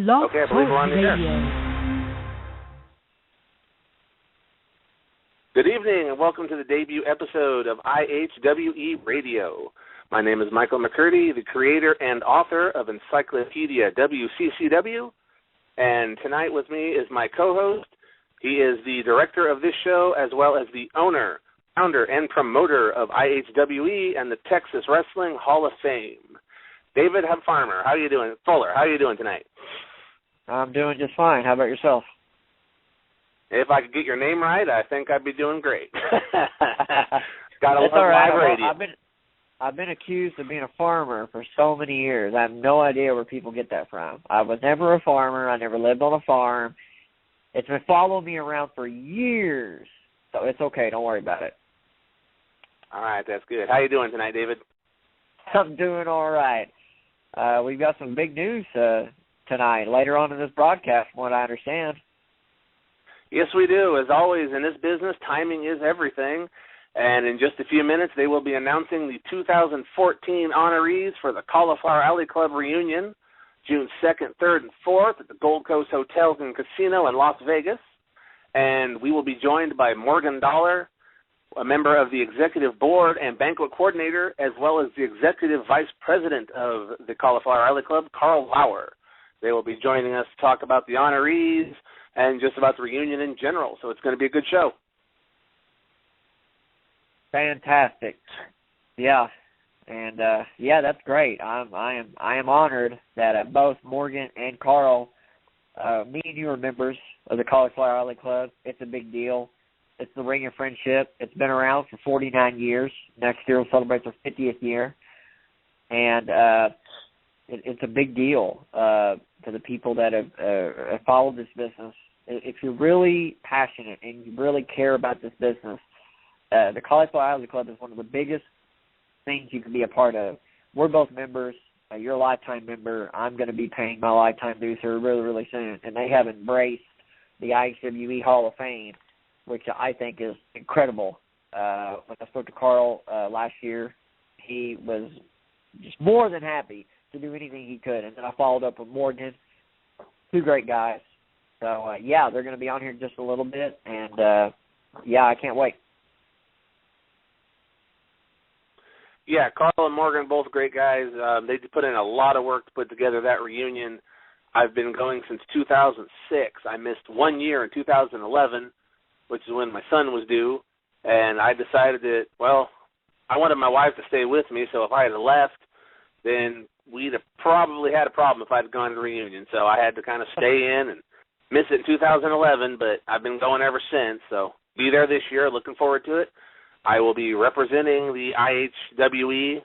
Blog Okay, I believe we're on the air. Good evening and welcome to the debut episode of IHWE Radio. My name is Michael McCurdy, the creator and author of Encyclopedia WCCW, and tonight with me is my co-host. He is the director of this show as well as the owner, founder, and promoter of IHWE and the Texas Wrestling Hall of Fame. David Farmer, how are you doing? Fuller, how are you doing tonight? I'm doing just fine. How about yourself? If I could get your name right, I think I'd be doing great. Got a That's all right. live radio. I've been accused of being a farmer for so many years. I have no idea where people get that from. I was never a farmer. I never lived on a farm. It's been following me around for years. So it's okay. Don't worry about it. All right, that's good. How you doing tonight, David? I'm doing all right. We've got some big news tonight, later on in this broadcast, from what I understand. Yes, we do. As always, in this business, timing is everything. And in just a few minutes, they will be announcing the 2014 honorees for the Cauliflower Alley Club reunion, June 2nd, 3rd, and 4th at the Gold Coast Hotels and Casino in Las Vegas. And we will be joined by Morgan Dollar, a member of the executive board and banquet coordinator, as well as the executive vice president of the Cauliflower Alley Club, Carl Lauer. They will be joining us to talk about the honorees and just about the reunion in general. So it's going to be a good show. Fantastic. Yeah. And that's great. I am honored that both Morgan and Carl, me and you are members of the Cauliflower Alley Club. It's a big deal. It's the Ring of Friendship. It's been around for 49 years. Next year we'll celebrate our 50th year. And it's a big deal to the people that have followed this business. If you're really passionate and you really care about this business, the Cauliflower Alley Club is one of the biggest things you can be a part of. We're both members. You're a lifetime member. I'm going to be paying my lifetime dues here really, really soon. And they have embraced the IHWE Hall of Fame, which I think is incredible. When I spoke to Carl last year, he was just more than happy to do anything he could. And then I followed up with Morgan, two great guys. So, they're going to be on here in just a little bit. And, I can't wait. Yeah, Carl and Morgan, both great guys. They put in a lot of work to put together that reunion. I've been going since 2006. I missed 1 year in 2011, which is when my son was due, and I decided that, I wanted my wife to stay with me, so if I had left, then we'd have probably had a problem if I'd gone to the reunion. So I had to kind of stay in and miss it in 2011, but I've been going ever since, so be there this year, looking forward to it. I will be representing the IHWE,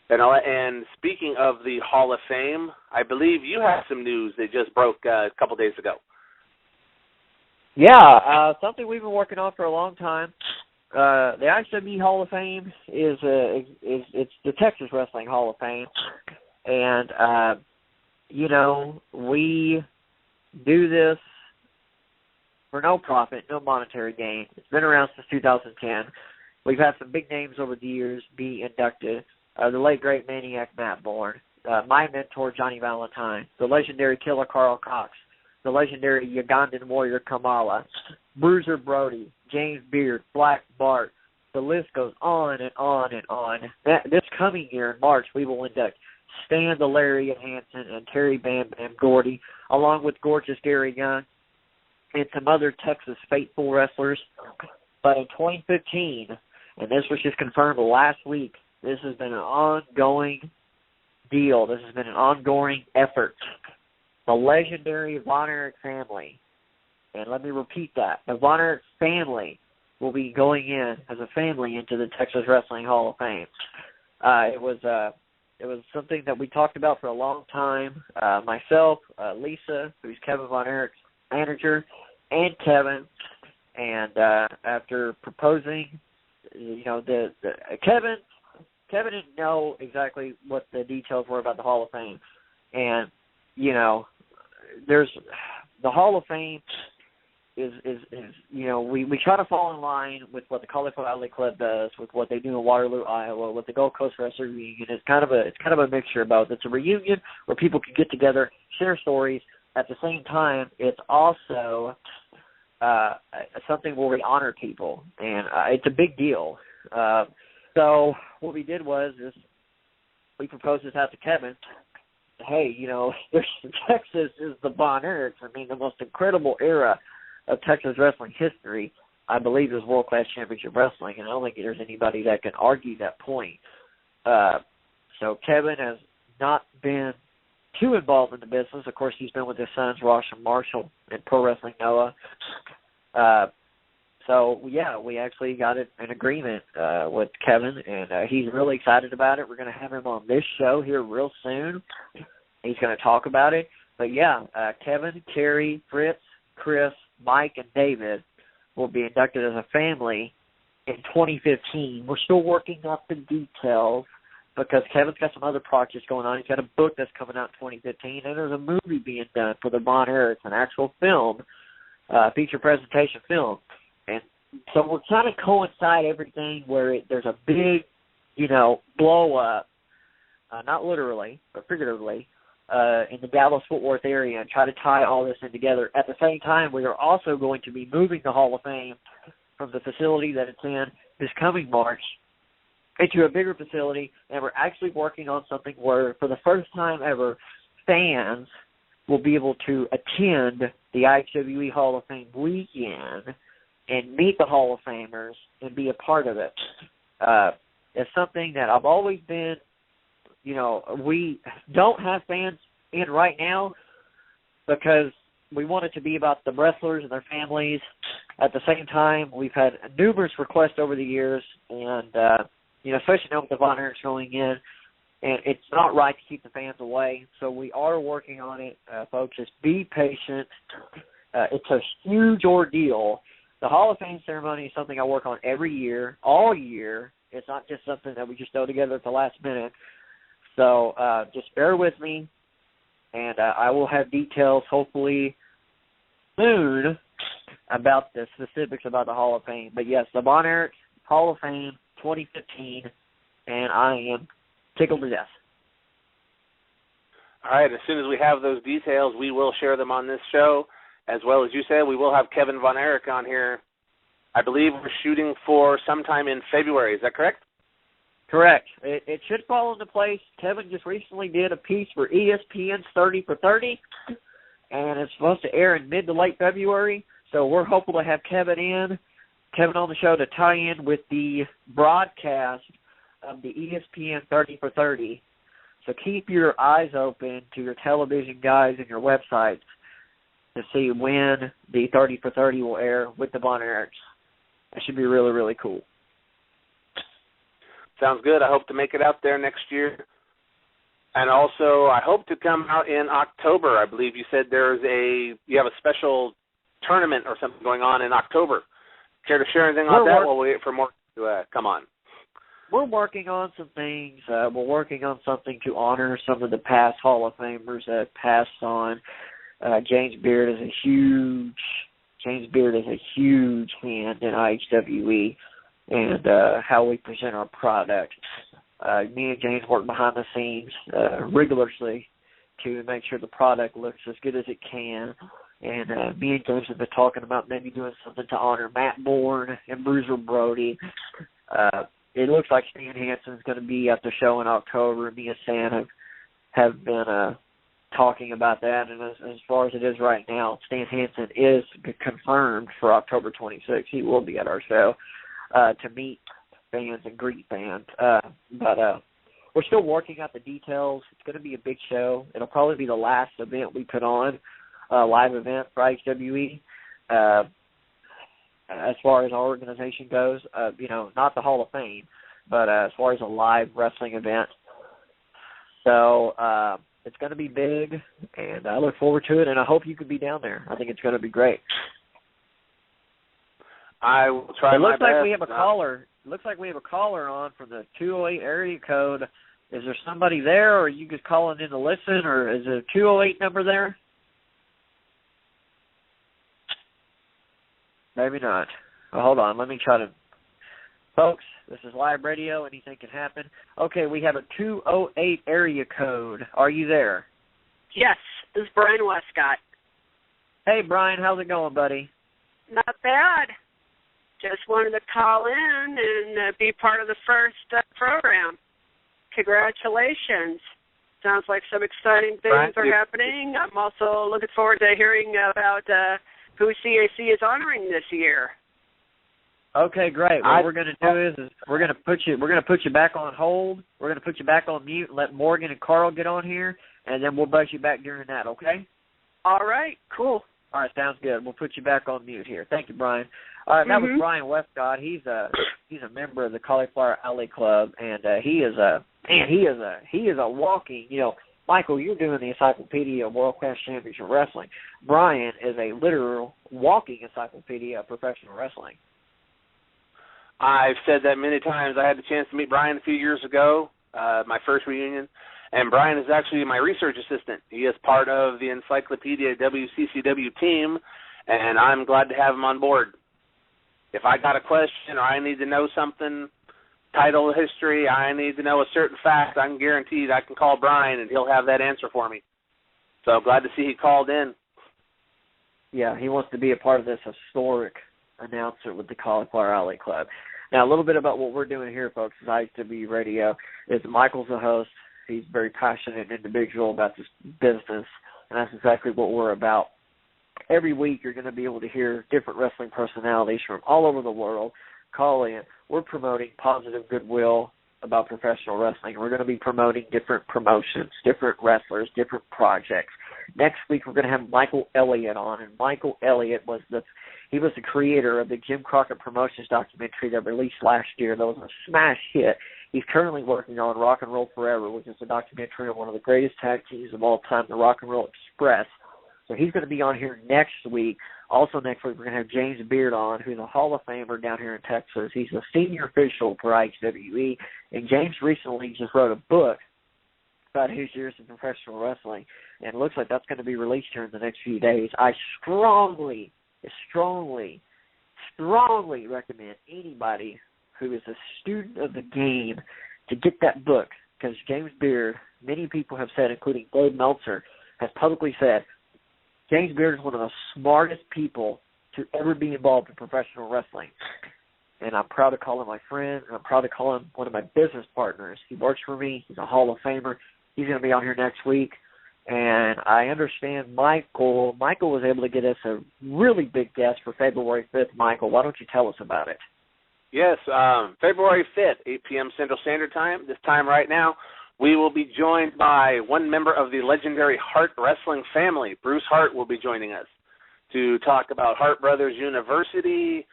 and speaking of the Hall of Fame, I believe you have some news that just broke a couple days ago. Yeah, something we've been working on for a long time. The IHWE Hall of Fame is it's the Texas Wrestling Hall of Fame, and we do this for no profit, no monetary gain. It's been around since 2010. We've had some big names over the years be inducted. The late great Maniac Matt Bourne, my mentor Johnny Valentine, the legendary Killer Carl Cox, the legendary Ugandan warrior Kamala, Bruiser Brody, James Beard, Black Bart. The list goes on and on and on. This coming year in March, we will induct Stan the Lariat Hansen and Terry Bam Bam Gordy, along with gorgeous Gary Young and some other Texas faithful wrestlers. But in 2015, and this was just confirmed last week, this has been an ongoing deal. This has been an ongoing effort. The legendary Von Erich family, and let me repeat that, the Von Erich family will be going in as a family into the Texas Wrestling Hall of Fame. It was something that we talked about for a long time. Myself, Lisa, who's Kevin Von Erich's manager, and Kevin. And after proposing, Kevin didn't know exactly what the details were about the Hall of Fame. And, there's the Hall of Fame is we try to fall in line with what the Colorful Outlet Club does, with what they do in Waterloo, Iowa, with the Gold Coast Wrestling Reunion. It's kind of a mixture of both. It's a reunion where people can get together, share stories. At the same time, it's also something where we honor people, and it's a big deal. So what we did was we proposed this out to Kevin. Hey, Texas is the Von Erichs. I mean, the most incredible era of Texas wrestling history, I believe, is World Class Championship Wrestling, and I don't think there's anybody that can argue that point. So Kevin has not been too involved in the business. Of course, he's been with his sons, Ross and Marshall, and Pro Wrestling Noah. So, we actually got an agreement with Kevin, and he's really excited about it. We're going to have him on this show here real soon. He's going to talk about it. But, Kevin, Kerry, Fritz, Chris, Mike, and David will be inducted as a family in 2015. We're still working out the details because Kevin's got some other projects going on. He's got a book that's coming out in 2015, and there's a movie being done for the Von Erichs, an actual film, feature presentation film. And so we're trying to coincide everything where there's a big, blow up, not literally, but figuratively, in the Dallas-Fort Worth area, and try to tie all this in together. At the same time, we are also going to be moving the Hall of Fame from the facility that it's in this coming March into a bigger facility, and we're actually working on something where, for the first time ever, fans will be able to attend the IHWE Hall of Fame weekend and meet the Hall of Famers and be a part of it. It's something that I've always been, we don't have fans in right now because we want it to be about the wrestlers and their families. At the same time, we've had numerous requests over the years, and, especially now with the Von Erichs going in, and it's not right to keep the fans away. So we are working on it, folks. Just be patient. It's a huge ordeal. The Hall of Fame ceremony is something I work on every year, all year. It's not just something that we just throw together at the last minute. So just bear with me, and I will have details hopefully soon about the specifics about the Hall of Fame. But, yes, the Von Erichs Hall of Fame 2015, and I am tickled to death. All right, as soon as we have those details, we will share them on this show. As well as you said, we will have Kevin Von Erich on here. I believe we're shooting for sometime in February. Is that correct? Correct. It should fall into place. Kevin just recently did a piece for ESPN's 30 for 30, and it's supposed to air in mid to late February. So we're hopeful to have Kevin on the show to tie in with the broadcast of the ESPN 30 for 30. So keep your eyes open to your television guys and your websites to see when the 30 for 30 will air with the Von Erichs. That should be really, really cool. Sounds good. I hope to make it out there next year. And also, I hope to come out in October. I believe you said you have a special tournament or something going on in October. Care to share anything on that while we wait for more to come on? We're working on some things. We're working on something to honor some of the past Hall of Famers that passed on. James Beard is a huge hand in IHWE and how we present our product. Me and James work behind the scenes rigorously to make sure the product looks as good as it can. And me and James have been talking about maybe doing something to honor Matt Bourne and Bruiser Brody. It looks like Stan Hansen's going to be at the show in October. Me and Stan have been talking about that, and as far as it is right now, Stan Hansen is confirmed for October 26th. He will be at our show to meet fans and greet fans. But we're still working out the details. It's going to be a big show. It'll probably be the last event we put on, live event for IHWE. As far as our organization goes, not the Hall of Fame, but as far as a live wrestling event. So it's going to be big, and I look forward to it, and I hope you could be down there. I think it's going to be great. I will try my best. It looks like we have a caller on from the 208 area code. Is there somebody there, or are you just calling in to listen, or is it a 208 number there? Maybe not. Well, hold on. Let me try to. Folks, this is live radio. Anything can happen. Okay, we have a 208 area code. Are you there? Yes, this is Brian Westcott. Hey, Brian, how's it going, buddy? Not bad. Just wanted to call in and be part of the first program. Congratulations. Sounds like some exciting things are happening. I'm also looking forward to hearing about who CAC is honoring this year. Okay, great. What we're going to do is we're going to put you back on hold. We're going to put you back on mute and let Morgan and Carl get on here, and then we'll buzz you back during that, okay? All right, cool. All right, sounds good. We'll put you back on mute here. Thank you, Brian. All right, that was Brian Westcott. He's a member of the Cauliflower Alley Club, and he is a walking. Michael, you're doing the Encyclopedia of World Class Championship Wrestling. Brian is a literal walking encyclopedia of professional wrestling. I've said that many times. I had the chance to meet Brian a few years ago, my first reunion, and Brian is actually my research assistant. He is part of the Encyclopedia WCCW team, and I'm glad to have him on board. If I got a question or I need to know something, title history, I need to know a certain fact, I can guarantee that I can call Brian and he'll have that answer for me. So glad to see he called in. Yeah, he wants to be a part of this historic announcer with the Cauliflower Alley Club. Now, a little bit about what we're doing here, folks, is IHWE Radio. Michael's the host. He's a very passionate individual about this business, and that's exactly what we're about. Every week you're going to be able to hear different wrestling personalities from all over the world call in. We're promoting positive goodwill about professional wrestling. We're going to be promoting different promotions, different wrestlers, different projects. Next week we're going to have Michael Elliott on, and Michael Elliott was the creator of the Jim Crockett Promotions documentary that released last year. That was a smash hit. He's currently working on Rock and Roll Forever, which is a documentary on one of the greatest tag teams of all time, the Rock and Roll Express. So he's going to be on here next week. Also next week we're going to have James Beard on, who's a Hall of Famer down here in Texas. He's a senior official for IHWE, and James recently just wrote a book about his years in professional wrestling, and it looks like that's going to be released here in the next few days. I strongly recommend anybody who is a student of the game to get that book, because James Beard, many people have said, including Dave Meltzer, has publicly said, James Beard is one of the smartest people to ever be involved in professional wrestling. And I'm proud to call him my friend, and I'm proud to call him one of my business partners. He works for me. He's a Hall of Famer. He's going to be on here next week. And I understand Michael was able to get us a really big guest for February 5th. Michael, why don't you tell us about it? Yes, February 5th, 8 p.m. Central Standard Time. This time right now, we will be joined by one member of the legendary Hart Wrestling family. Bruce Hart will be joining us to talk about Hart Brothers University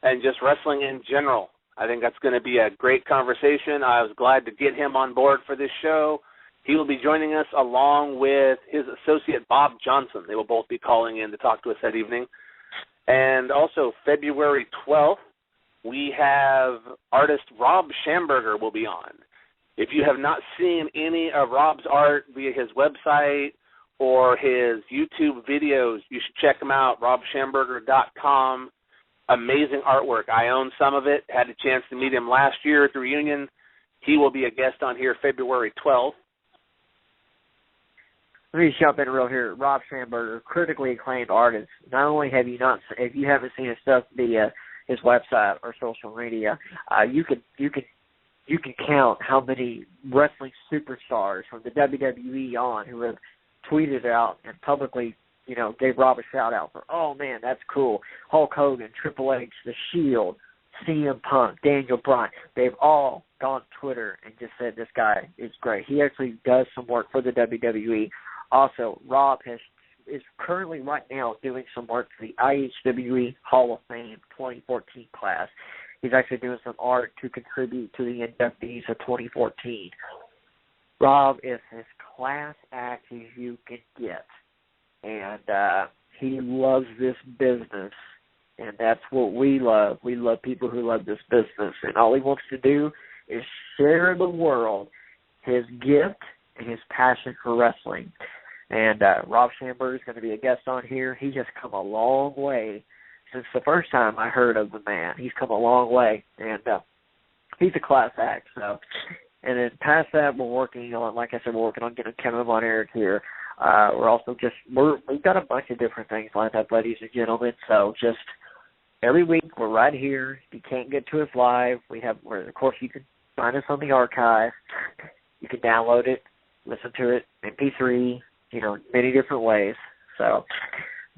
and just wrestling in general. I think that's going to be a great conversation. I was glad to get him on board for this show. He will be joining us along with his associate, Bob Johnson. They will both be calling in to talk to us that evening. And also February 12th, we have artist Rob Schamberger will be on. If you have not seen any of Rob's art via his website or his YouTube videos, you should check them out, robschamberger.com. Amazing artwork. I own some of it. Had a chance to meet him last year at the reunion. He will be a guest on here February 12th. Let me jump in real here. Rob Schamberger, critically acclaimed artist. Not only have you not, if you haven't seen his stuff via his website or social media, you can count how many wrestling superstars from the WWE on who have tweeted out and publicly, gave Rob a shout out for, oh man, that's cool. Hulk Hogan, Triple H, The Shield, CM Punk, Daniel Bryan. They've all gone to Twitter and just said this guy is great. He actually does some work for the WWE. Also, Rob is currently right now doing some work for the IHWE Hall of Fame 2014 class. He's actually doing some art to contribute to the inductees of 2014. Rob is as class act as you can get, and he loves this business, and that's what we love. We love people who love this business, and all he wants to do is share the world his gift and his passion for wrestling. And Rob Schamberger is going to be a guest on here. He has come a long way since the first time I heard of the man. He's come a long way, and he's a class act. So, and then past that, we're working on, like I said, we're working on getting Kevin Von Erich here. We're also we've got a bunch of different things lined up, ladies and gentlemen. So just every week we're right here. If you can't get to us live, of course you can find us on the archive. You can download it, listen to it, MP3, many different ways. So,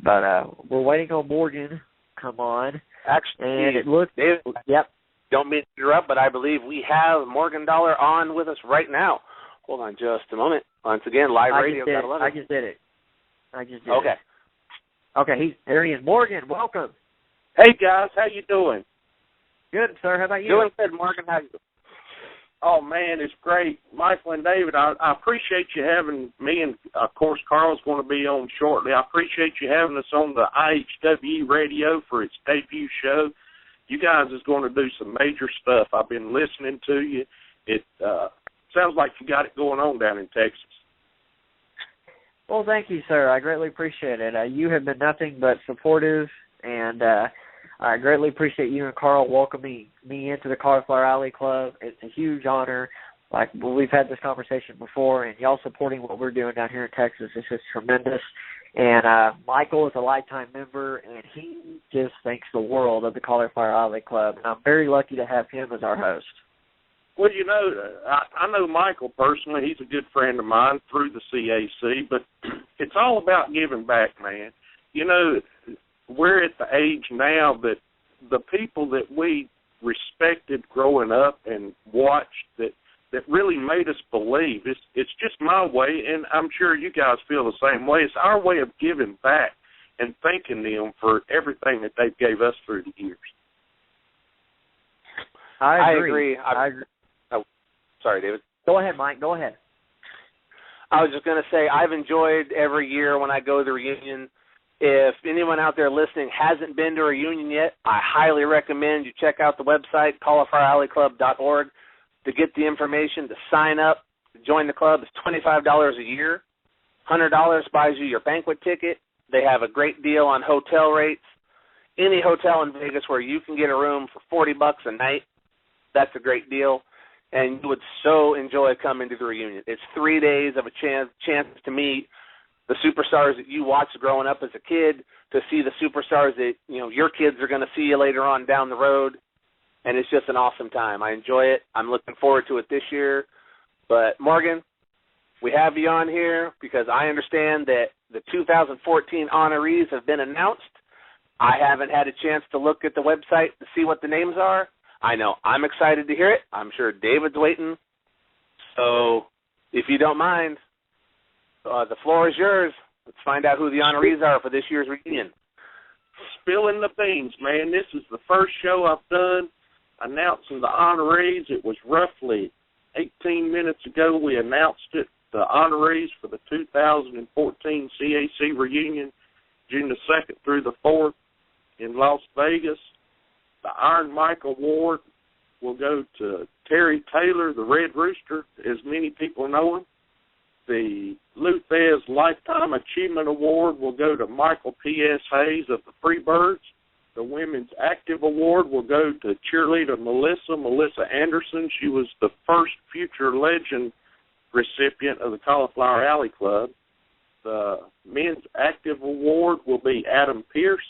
but we're waiting on Morgan. Come on. Actually, and it looks. Dave, yep. Don't mean to interrupt, but I believe we have Morgan Dollar on with us right now. Hold on just a moment. Once again, live radio. I just did it. Okay. Okay, there he is. Morgan, welcome. Hey, guys. How you doing? Good, sir. How about you? Doing good, Morgan. How you doing? Oh, man, it's great. Michael and David, I appreciate you having me, and, of course, Carl's going to be on shortly. I appreciate you having us on the IHWE Radio for its debut show. You guys is going to do some major stuff. I've been listening to you. It sounds like you got it going on down in Texas. Well, thank you, sir. I greatly appreciate it. You have been nothing but supportive, and I greatly appreciate you and Carl welcoming me into the Cauliflower Alley Club. It's a huge honor. Like, we've had this conversation before, and y'all supporting what we're doing down here in Texas is just tremendous. And Michael is a lifetime member, and he just thinks the world of the Cauliflower Alley Club. And I'm very lucky to have him as our host. Well, I know Michael personally. He's a good friend of mine through the CAC, but it's all about giving back, man. We're at the age now that the people that we respected growing up and watched that really made us believe. It's just my way, and I'm sure you guys feel the same way. It's our way of giving back and thanking them for everything that they gave us through the years. I agree. Oh, sorry, David. Go ahead, Mike. Go ahead. I was just going to say I've enjoyed every year when I go to the reunion. If anyone out there listening hasn't been to a reunion yet, I highly recommend you check out the website, caulifloweralleyclub.org, to get the information, to sign up, to join the club. It's $25 a year. $100 buys you your banquet ticket. They have a great deal on hotel rates. Any hotel in Vegas where you can get a room for $40 a night, that's a great deal. And you would so enjoy coming to the reunion. It's 3 days of a chance to meet the superstars that you watched growing up as a kid, to see the superstars that your kids are going to see you later on down the road, and it's just an awesome time. I enjoy it. I'm looking forward to it this year. But, Morgan, we have you on here because I understand that the 2014 honorees have been announced. I haven't had a chance to look at the website to see what the names are. I know I'm excited to hear it. I'm sure David's waiting. So, if you don't mind, the floor is yours. Let's find out who the honorees are for this year's reunion. Spilling the beans, man. This is the first show I've done announcing the honorees. It was roughly 18 minutes ago we announced it, the honorees for the 2014 CAC reunion, June the 2nd through the 4th in Las Vegas. The Iron Mike Award will go to Terry Taylor, the Red Rooster, as many people know him. The Luthez Lifetime Achievement Award will go to Michael P.S. Hayes of the Freebirds. The Women's Active Award will go to cheerleader Melissa Anderson. She was the first Future Legend recipient of the Cauliflower Alley Club. The Men's Active Award will be Adam Pierce.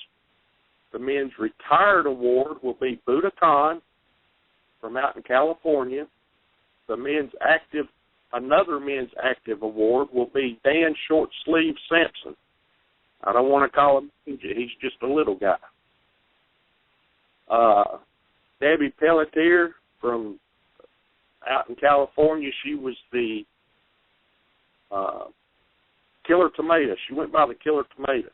The Men's Retired Award will be Buddha Khan from out in California. The Another Men's Active Award will be Dan Short Sleeve Sampson. I don't want to call him Ninja. He's just a little guy. Debbie Pelletier from out in California, she was the Killer Tomato. She went by the Killer Tomato.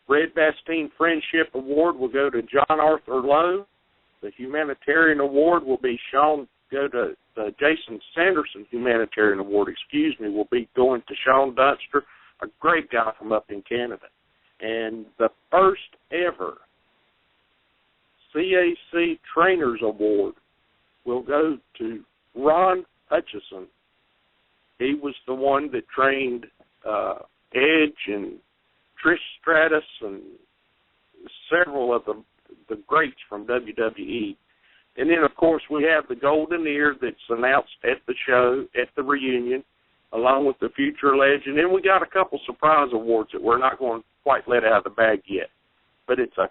Red Bastine Friendship Award will go to John Arthur Lowe. The Humanitarian Award will be go to the Jason Sanderson Humanitarian Award, will be going to Sean Dunster, a great guy from up in Canada. And the first ever CAC Trainers Award will go to Ron Hutchison. He was the one that trained Edge and Trish Stratus and several of the greats from WWE. And then, of course, we have the Golden Ear that's announced at the show, at the reunion, along with the Future Legend. And we got a couple surprise awards that we're not going to quite let out of the bag yet. But it's a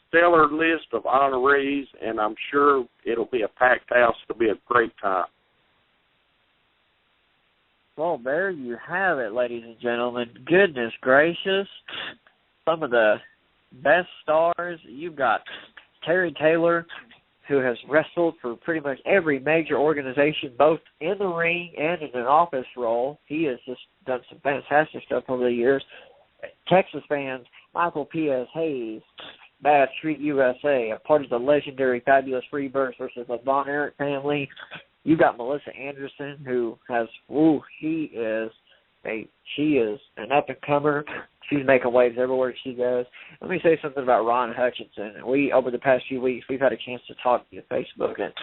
stellar list of honorees, and I'm sure it'll be a packed house. It'll be a great time. Well, there you have it, ladies and gentlemen. Goodness gracious. Some of the best stars. You've got Terry Taylor, who has wrestled for pretty much every major organization, both in the ring and in an office role. He has just done some fantastic stuff over the years. Texas fans, Michael P.S. Hayes, Bad Street USA, a part of the legendary Fabulous Freebirds versus the Von Erich family. You got Melissa Anderson, who has, she is an up-and-comer. She's making waves everywhere she goes. Let me say something about Ron Hutchinson. Over the past few weeks, we've had a chance to talk via Facebook. And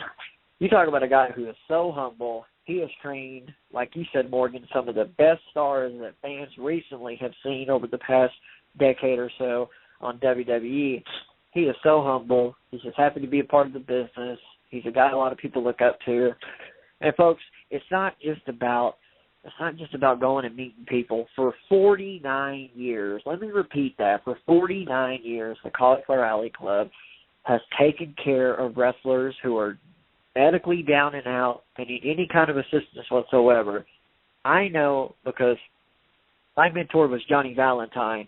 you talk about a guy who is so humble. He has trained, like you said, Morgan, some of the best stars that fans recently have seen over the past decade or so on WWE. He is so humble. He's just happy to be a part of the business. He's a guy a lot of people look up to. And, folks, it's not just about going and meeting people. For 49 years, let me repeat that, for 49 years, the Cauliflower Alley Club has taken care of wrestlers who are medically down and out and need any kind of assistance whatsoever. I know because my mentor was Johnny Valentine,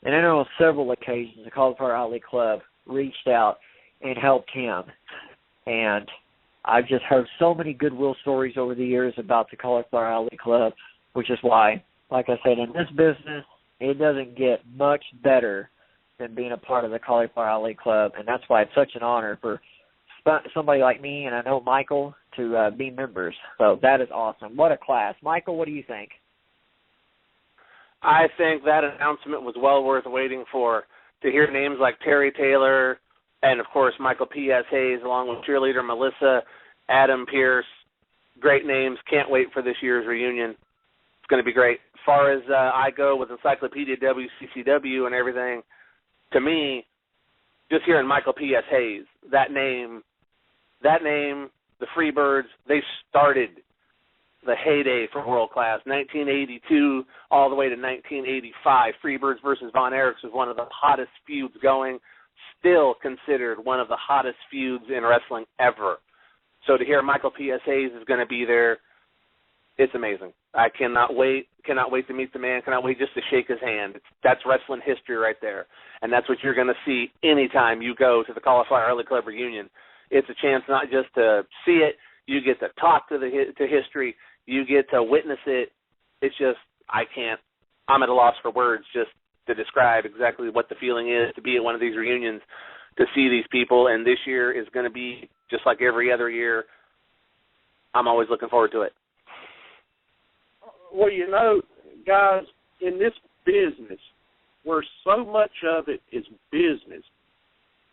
and I know on several occasions the Cauliflower Alley Club reached out and helped him. And I've just heard so many goodwill stories over the years about the Cauliflower Alley Club, which is why, like I said, in this business, it doesn't get much better than being a part of the Cauliflower Alley Club, and that's why it's such an honor for somebody like me, and I know Michael, to be members. So that is awesome. What a class. Michael, what do you think? I think that announcement was well worth waiting for, to hear names like Terry Taylor and, of course, Michael P.S. Hayes, along with cheerleader Melissa, Adam Pierce. Great names. Can't wait for this year's reunion. It's going to be great. As far as I go with Encyclopedia WCCW and everything, to me, just hearing Michael P.S. Hayes, that name, the Freebirds, they started the heyday for World Class, 1982 all the way to 1985. Freebirds versus Von Erichs was one of the hottest feuds going, still considered one of the hottest feuds in wrestling ever. So to hear Michael P.S. Hayes is going to be there, it's amazing. I cannot wait to meet the man, cannot wait just to shake his hand. That's wrestling history right there, and that's what you're going to see anytime you go to the Cauliflower Alley Club reunion. It's a chance not just to see it, you get to talk to history, you get to witness it. It's just, I'm at a loss for words just to describe exactly what the feeling is to be at one of these reunions, to see these people, and this year is going to be just like every other year. I'm always looking forward to it. Well, you know, guys, in this business, where so much of it is business,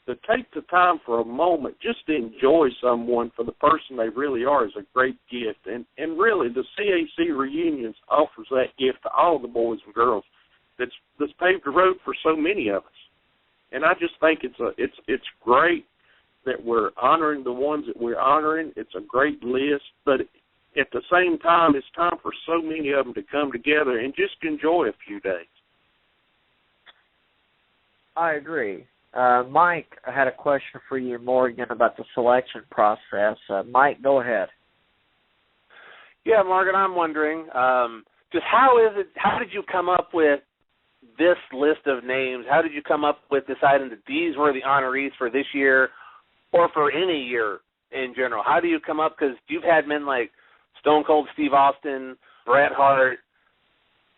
to take the time for a moment just to enjoy someone for the person they really are is a great gift. And really, the CAC reunions offers that gift to all the boys and girls that's paved the road for so many of us. And I just think it's great that we're honoring the ones that we're honoring. It's a great list, but at the same time, it's time for so many of them to come together and just enjoy a few days. I agree. Mike, I had a question for you, Morgan, about the selection process. Mike, go ahead. Yeah, Morgan, I'm wondering, just how did you come up with this list of names? How did you come up with deciding that these were the honorees for this year or for any year in general? How do you come up, because you've had men like Stone Cold Steve Austin, Bret Hart,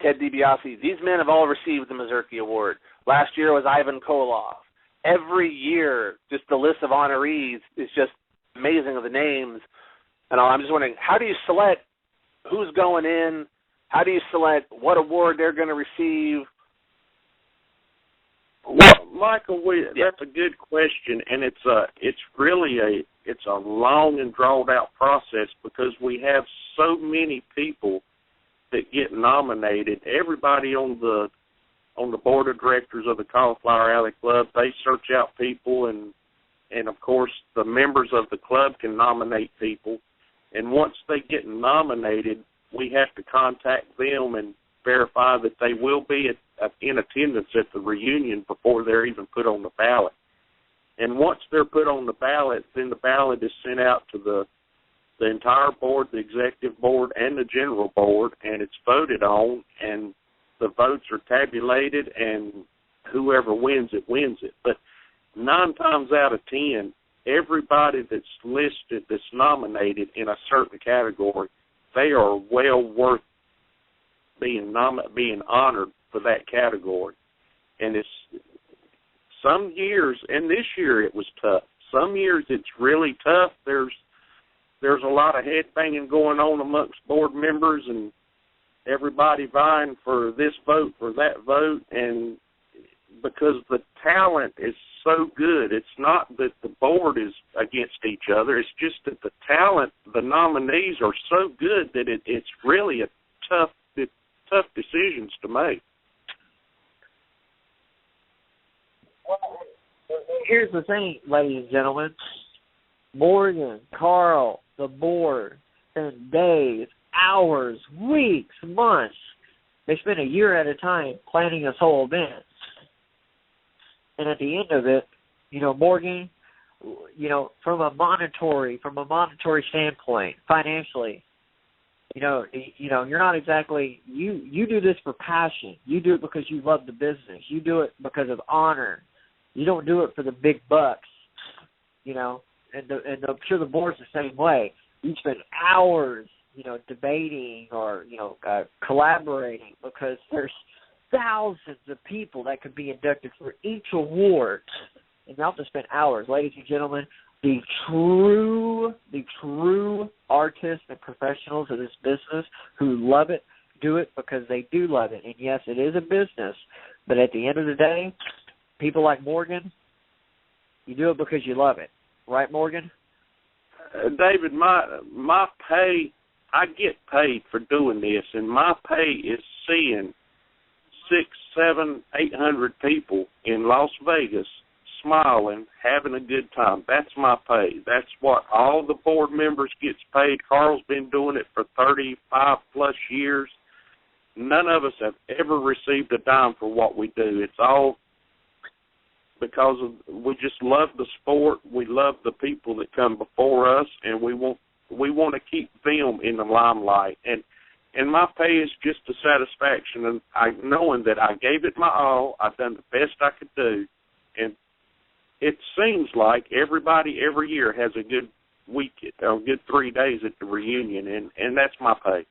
Ted DiBiase. These men have all received the Mazurki Award. Last year was Ivan Koloff. Every year, just the list of honorees is just amazing of the names and all. I'm just wondering, how do you select who's going in? How do you select what award they're going to receive? Well, Michael, that's a good question, and it's really a long and drawn out process because we have so many people that get nominated. Everybody on the board of directors of the Cauliflower Alley Club. They search out people, and of course, the members of the club can nominate people. And once they get nominated, we have to contact them and verify that they will be in attendance at the reunion before they're even put on the ballot. And once they're put on the ballot, then the ballot is sent out to the entire board, the executive board, and the general board, and it's voted on, and the votes are tabulated, and whoever wins it, wins it. But 9 times out of 10, everybody that's listed, that's nominated in a certain category, they are well worth being honored for that category. And it's some years, and this year it was tough. Some years it's really tough. There's a lot of head banging going on amongst board members, and everybody vying for this vote, for that vote, and because the talent is so good, it's not that the board is against each other. It's just that the talent, the nominees are so good that it's really a tough decisions to make. Well, here's the thing, ladies and gentlemen. Morgan, Carl, the board, and days, hours, weeks, months. They spend a year at a time planning this whole event. And at the end of it, Morgan, from a monetary standpoint, financially, you're not exactly, you do this for passion. You do it because you love the business. You do it because of honor. You don't do it for the big bucks, and I'm sure the board's the same way. You spend hours, debating or, collaborating, because there's thousands of people that could be inducted for each award. And y'all have to spend hours. Ladies and gentlemen, the true artists and professionals of this business who love it, do it because they do love it. And yes, it is a business, but at the end of the day, people like Morgan, you do it because you love it. Right, Morgan? David, my pay, I get paid for doing this, and my pay is seeing 600, 700, 800 people in Las Vegas smiling, having a good time. That's my pay. That's what all the board members gets paid. Carl's been doing it for 35-plus years. None of us have ever received a dime for what we do. It's all because we just love the sport. We love the people that come before us, and we want to keep them in the limelight. And my pay is just a satisfaction, and knowing that I gave it my all, I've done the best I could do, and it seems like everybody every year has a good week, a good 3 days at the reunion, and that's my pay.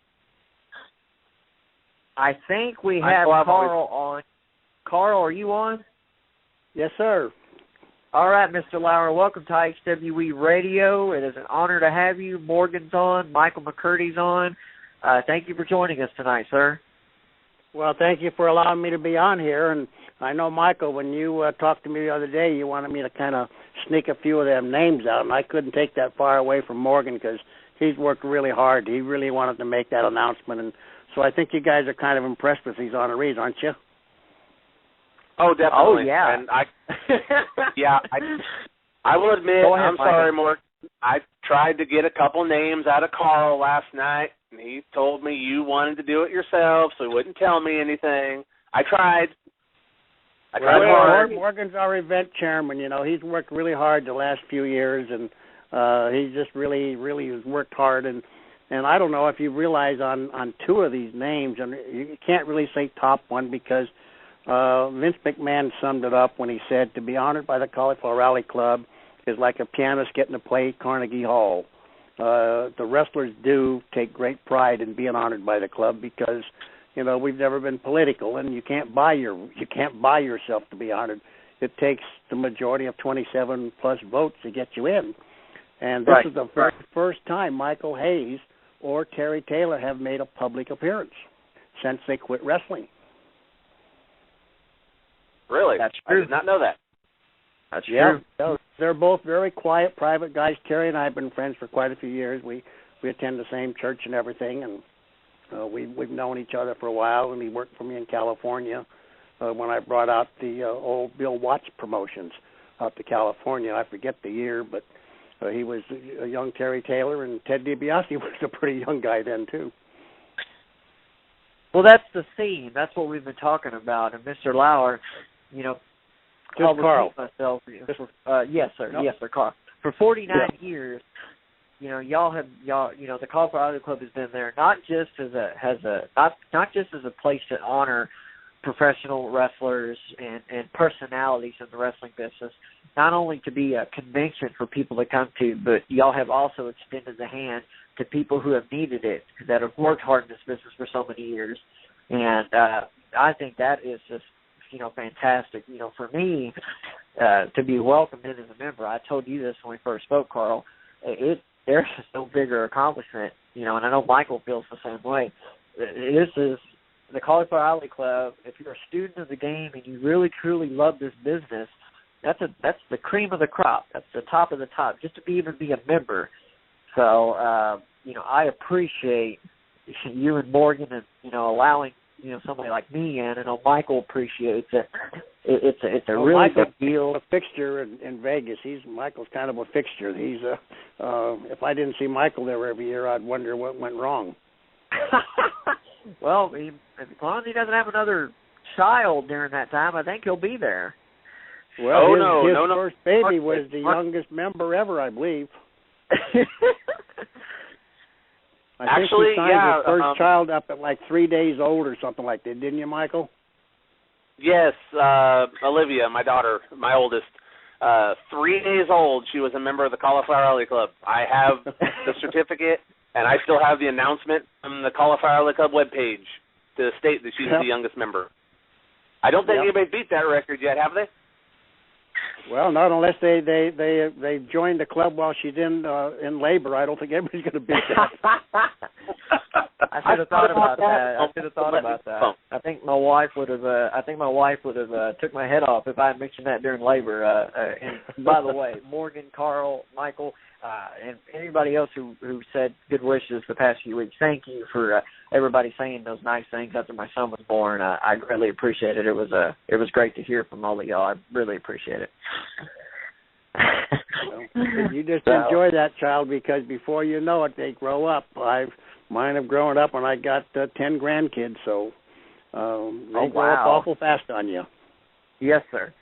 I think we have Carl on. Carl, are you on? Yes, sir. All right, Mr. Lauer, welcome to IHWE Radio. It is an honor to have you. Morgan's on. Michael McCurdy's on. Thank you for joining us tonight, sir. Well, thank you for allowing me to be on here. And I know, Michael, when you talked to me the other day, you wanted me to kind of sneak a few of them names out, and I couldn't take that far away from Morgan because he's worked really hard. He really wanted to make that announcement, and so I think you guys are kind of impressed with these honorees, aren't you? Oh, definitely. Oh, yeah. And I will admit, I'm sorry, Morgan. I tried to get a couple names out of Carl last night, and he told me you wanted to do it yourself, so he wouldn't tell me anything. I tried hard. Morgan's our event chairman. He's worked really hard the last few years, and he's just really has worked hard. And I don't know if you realize on 2 of these names, and you can't really say top one because Vince McMahon summed it up when he said, to be honored by the Cauliflower Alley Club is like a pianist getting to play Carnegie Hall. The wrestlers do take great pride in being honored by the club because, we've never been political, and you can't buy yourself to be honored. It takes the majority of 27 plus votes to get you in. And this is the very first time Michael Hayes or Terry Taylor have made a public appearance since they quit wrestling. Really? That's true. I did not know that. That's true. They're both very quiet, private guys. Terry and I have been friends for quite a few years. We attend the same church and everything, and we've known each other for a while, and he worked for me in California. when I brought out the old Bill Watts promotions out to California. I forget the year, but he was a young Terry Taylor, and Ted DiBiase was a pretty young guy then, too. Well, that's the theme. That's what we've been talking about. And Mr. Lauer, you know, just Carl. Myself, yes, sir. Nope. Yes, sir, Carl. For 49 years, you know, the Colorado Alley Club has been there not just as a place to honor professional wrestlers and personalities in the wrestling business, not only to be a convention for people to come to, but y'all have also extended the hand to people who have needed it, that have worked hard in this business for so many years. And I think that is just, you know, fantastic. You know, for me, to be welcomed in as a member, I told you this when we first spoke, Carl, there's just no bigger accomplishment, you know, and I know Michael feels the same way. This is the Cauliflower Alley Club. If you're a student of the game and you really, truly love this business, that's the cream of the crop. That's the top of the top, just to even be a member. So, you know, I appreciate you and Morgan and, you know, allowing, you know, somebody like me in. I know Michael appreciates it. It's a really big deal. A fixture in Vegas. Michael's kind of a fixture. He's if I didn't see Michael there every year, I'd wonder what went wrong. Well, as long as he doesn't have another child during that time, I think he'll be there. Well, his first baby was the youngest member ever, I believe. Actually, he signed his first child up at like 3 days old or something like that, didn't you, Michael? Yes, Olivia, my daughter, my oldest, 3 days old, she was a member of the Cauliflower Alley Club. I have the certificate, and I still have the announcement on the Cauliflower Alley Club webpage to state that she's the youngest member. I don't think anybody beat that record yet, have they? Well, not unless they joined the club while she's in labor. I don't think anybody's going to beat that. I should have thought about that. I think my wife would have. Took my head off if I had mentioned that during labor. And by the way, Morgan, Carl, Michael, and anybody else who said good wishes the past few weeks, thank you for everybody saying those nice things after my son was born. I greatly appreciate it. It was great to hear from all of y'all. I really appreciate it. Well, you just enjoy that child, because before you know it, they grow up. Mine have grown up, and I got 10 grandkids, so they grow up awful fast on you. Yes, sir.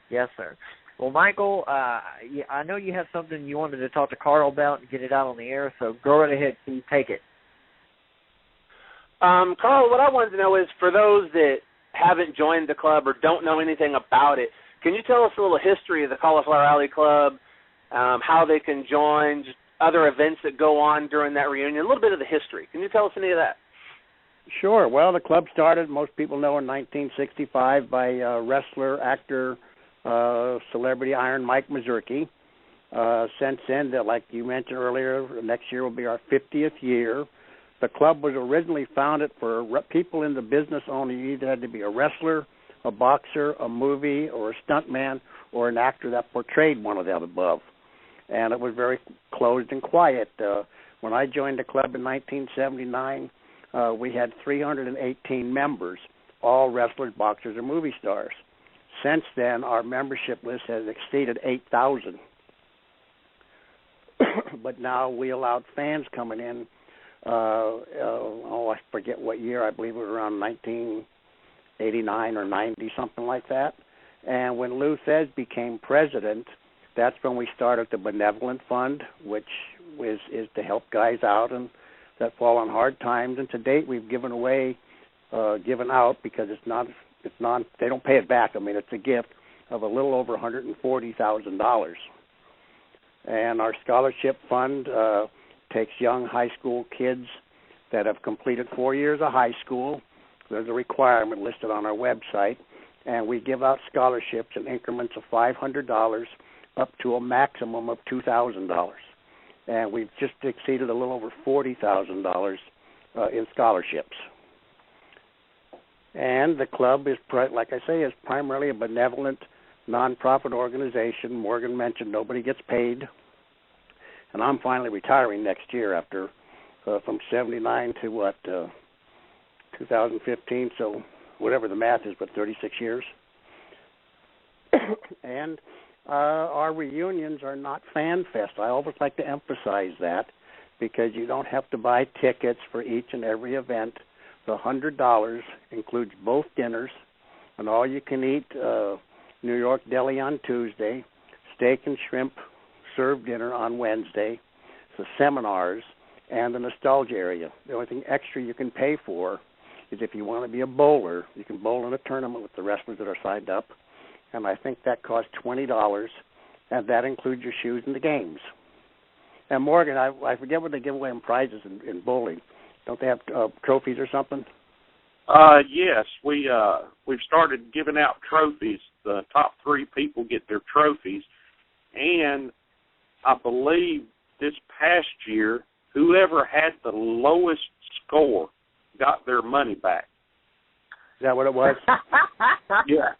Yes, sir. Well, Michael, I know you have something you wanted to talk to Carl about and get it out on the air, so go right ahead, please take it. Carl, what I wanted to know is, for those that haven't joined the club or don't know anything about it, can you tell us a little history of the Cauliflower Alley Club, how they can join, just other events that go on during that reunion, a little bit of the history? Can you tell us any of that? Sure. Well, the club started, most people know, in 1965 by wrestler, actor, celebrity Iron Mike Mazurki. Since then, like you mentioned earlier, next year will be our 50th year. The club was originally founded for people in the business only. You either had to be a wrestler, a boxer, a movie, or a stuntman, or an actor that portrayed one of the above. And it was very closed and quiet. When I joined the club in 1979, we had 318 members, all wrestlers, boxers, and movie stars. Since then, our membership list has exceeded 8,000. But now we allowed fans coming in. I forget what year. I believe it was around 1989 or 90, something like that. And when Lou Thez became president, that's when we started the Benevolent Fund, which is to help guys out and that fall on hard times. And to date, we've given out, because they don't pay it back. I mean, it's a gift of a little over $140,000. And our scholarship fund takes young high school kids that have completed 4 years of high school. There's a requirement listed on our website, and we give out scholarships in increments of $500 up to a maximum of $2,000. And we've just exceeded a little over $40,000 in scholarships. And the club is, like I say, is primarily a benevolent, nonprofit organization. Morgan mentioned nobody gets paid. And I'm finally retiring next year after from 79 to 2015. So whatever the math is, but 36 years. And our reunions are not fan fest. I always like to emphasize that, because you don't have to buy tickets for each and every event. The $100 includes both dinners, an all-you-can-eat New York deli on Tuesday, steak and shrimp served dinner on Wednesday, the seminars, and the nostalgia area. The only thing extra you can pay for is if you want to be a bowler. You can bowl in a tournament with the wrestlers that are signed up, and I think that costs $20, and that includes your shoes and the games. And Morgan, I forget what they give away in prizes in bowling. Don't they have trophies or something? Yes, we've started giving out trophies. The top 3 people get their trophies, and I believe this past year, whoever had the lowest score got their money back. Is that what it was? Yeah.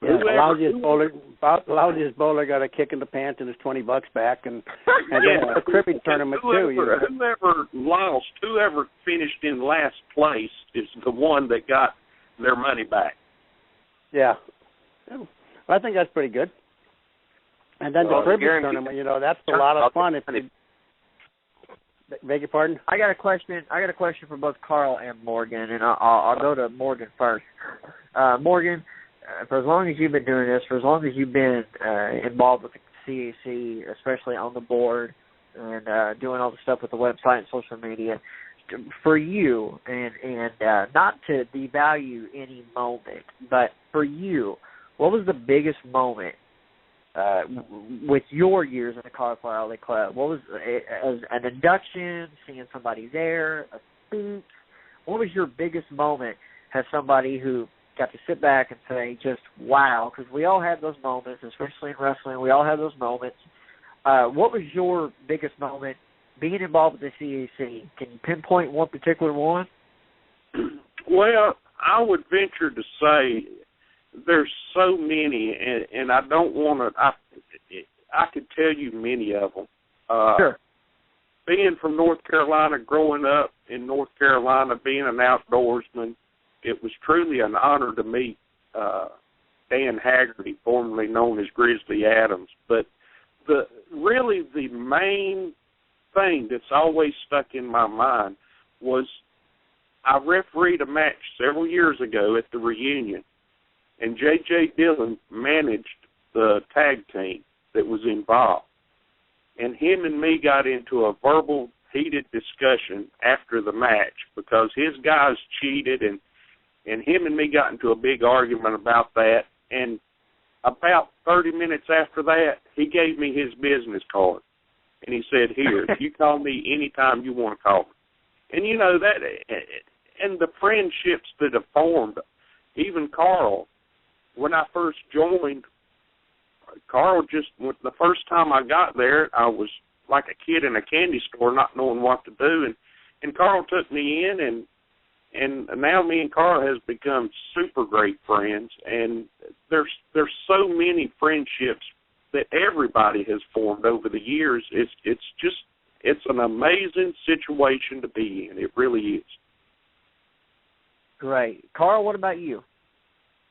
Lousiest bowler got a kick in the pants and his $20 back, and then a cribbage tournament too. Whoever lost, whoever finished in last place is the one that got their money back. Yeah. Well, I think that's pretty good. And then the cribbage tournament, that's a lot of fun. Beg your pardon? I got a question for both Carl and Morgan, and I'll go to Morgan first. Morgan, for as long as you've been doing this, for as long as you've been involved with the CAC, especially on the board and doing all the stuff with the website and social media, for you, and not to devalue any moment, but for you, what was the biggest moment with your years in the Cauliflower Alley Club? What was as an induction, seeing somebody there, a speech? What was your biggest moment as somebody who got to sit back and say just wow? Because we all have those moments, especially in wrestling. We all have those moments. What was your biggest moment being involved with the CAC? Can you pinpoint one particular one? Well, I would venture to say there's so many, and I don't want to. I could tell you many of them. Sure. Being from North Carolina, growing up in North Carolina, being an outdoorsman, it was truly an honor to meet Dan Haggerty, formerly known as Grizzly Adams. But the main thing that's always stuck in my mind was I refereed a match several years ago at the reunion, and J.J. Dillon managed the tag team that was involved. And him and me got into a verbal, heated discussion after the match because his guys cheated, and him and me got into a big argument about that. And about 30 minutes after that, he gave me his business card. And he said, here, you call me anytime you want to call me. And, that, and the friendships that have formed, even Carl, when I first joined, Carl the first time I got there, I was like a kid in a candy store not knowing what to do. And Carl took me in, and now me and Carl has become super great friends. And there's so many friendships that everybody has formed over the years. It's an amazing situation to be in. It really is. Great. Carl, what about you?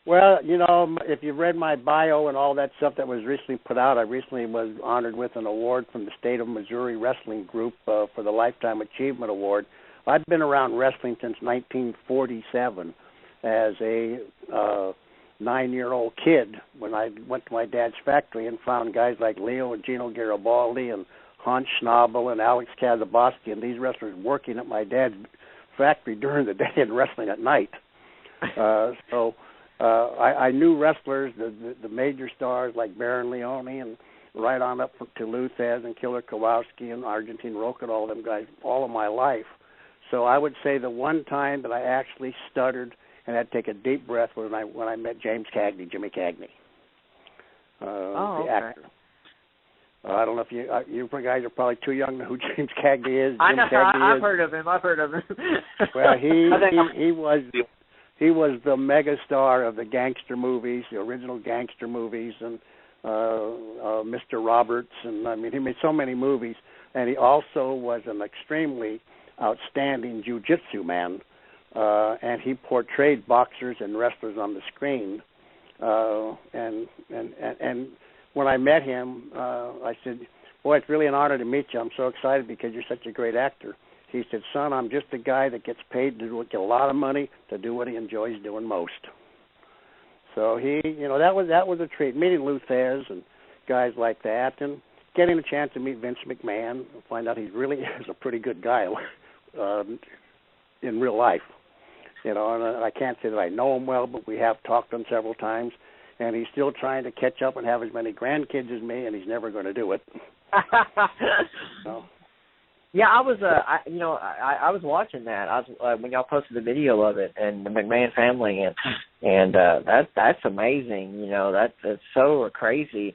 Well, if you've read my bio and all that stuff that was recently put out, I recently was honored with an award from the State of Missouri Wrestling Group for the Lifetime Achievement Award. I've been around wrestling since 1947 as a 9-year-old kid when I went to my dad's factory and found guys like Leo and Gino Garibaldi and Hans Schnabel and Alex Kazaboski and these wrestlers working at my dad's factory during the day and wrestling at night. I knew wrestlers, the major stars like Baron Leone and right on up to Luthez and Killer Kowalski and Argentine Roca and all them guys all of my life. So I would say the one time that I actually stuttered and had to take a deep breath was when I met Jimmy Cagney, the actor. I don't know if you guys are probably too young to know who James Cagney is. I've heard of him. Well, he was the mega star of the gangster movies, the original gangster movies, and Mr. Roberts, and he made so many movies. And he also was an extremely outstanding jiu-jitsu man. and he portrayed boxers and wrestlers on the screen. And when I met him, I said, "Boy, it's really an honor to meet you. I'm so excited because you're such a great actor." He said, "Son, I'm just a guy that gets paid to get a lot of money to do what he enjoys doing most." So he, that was a treat. Meeting Lou Thez and guys like that, and getting a chance to meet Vince McMahon and find out he really is a pretty good guy in real life. And I can't say that I know him well, but we have talked to him several times, and he's still trying to catch up and have as many grandkids as me, and he's never going to do it. So. Yeah, I was I was watching that. I was when y'all posted the video of it and the McMahon family, and that's amazing. That's so crazy.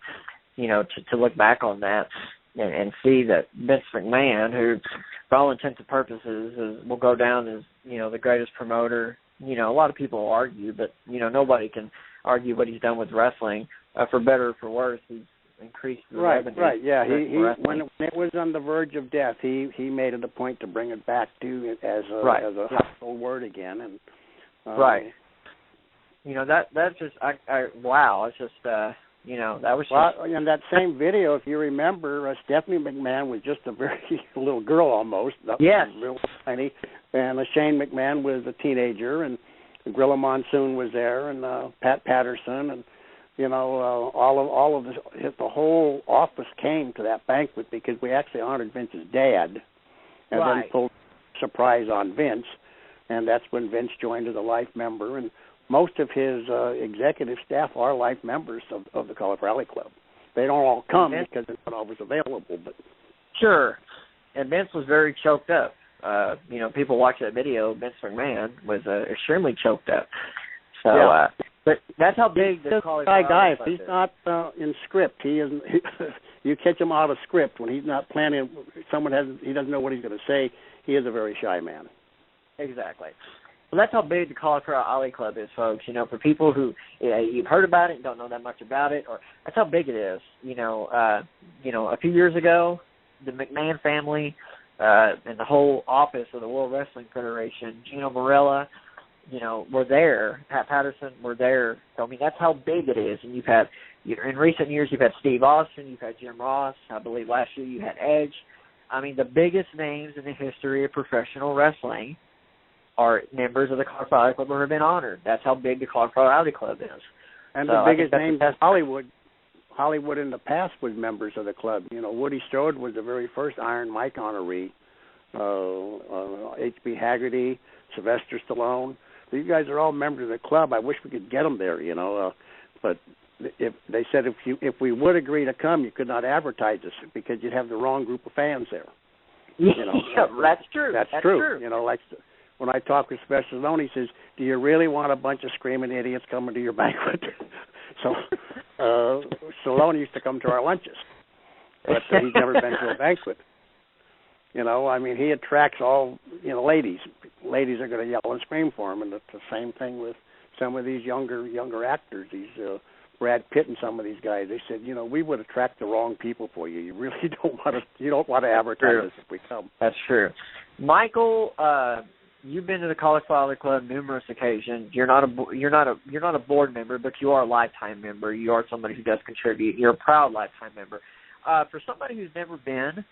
To look back on that and see that Vince McMahon, who for all intents and purposes will go down as the greatest promoter. A lot of people argue, but nobody can argue what he's done with wrestling. For better or for worse, he's increased the revenue. Right, yeah. He when it was on the verge of death, he made it a point to bring it back to as a household word again. And right. That's just wow. It's just that was just. In that same video, if you remember, Stephanie McMahon was just a very little girl almost. Yes. Real tiny. And Shane McMahon was a teenager, and Gorilla Monsoon was there, and Pat Patterson, and all of the whole office came to that banquet because we actually honored Vince's dad, and then pulled a surprise on Vince, and that's when Vince joined as a life member, and most of his executive staff are life members of the Colorado Rally Club. They don't all come because it's not always available, but sure. And Vince was very choked up. People watch that video. Vince McMahon was extremely choked up. So. Yeah. But that's how big the Colorado guy. If he's not in script, he isn't. You catch him out of script when he's not planning. He doesn't know what he's going to say. He is a very shy man. Exactly. Well, that's how big the Colorado Alley Club is, folks. For people who you've heard about it and don't know that much about it, or that's how big it is. A few years ago, the McMahon family and the whole office of the World Wrestling Federation, Gino Marella, were there. Pat Patterson were there. So, that's how big it is. And you've had, in recent years, you've had Steve Austin, you've had Jim Ross. I believe last year you had Edge. The biggest names in the history of professional wrestling are members of the Colorado Alley Club who have been honored. That's how big the Colorado Alley Club is. And the biggest names in Hollywood in the past was members of the club. Woody Strode was the very first Iron Mike honoree. H.B. Haggerty, Sylvester Stallone. These guys are all members of the club. I wish we could get them there, but if they said if we would agree to come, you could not advertise us because you'd have the wrong group of fans there. That's true. That's true. Like when I talk with Sylvester Stallone, he says, "Do you really want a bunch of screaming idiots coming to your banquet?" So Stallone used to come to our lunches, but he's never been to a banquet. He attracts all, ladies. Ladies are going to yell and scream for him, and it's the same thing with some of these younger actors. These Brad Pitt and some of these guys. They said, we would attract the wrong people for you. You really don't want to advertise us if we come. That's true. Michael, you've been to the Colorado Alley Club numerous occasions. You're not a board member, but you are a lifetime member. You are somebody who does contribute. You're a proud lifetime member. For somebody who's never been.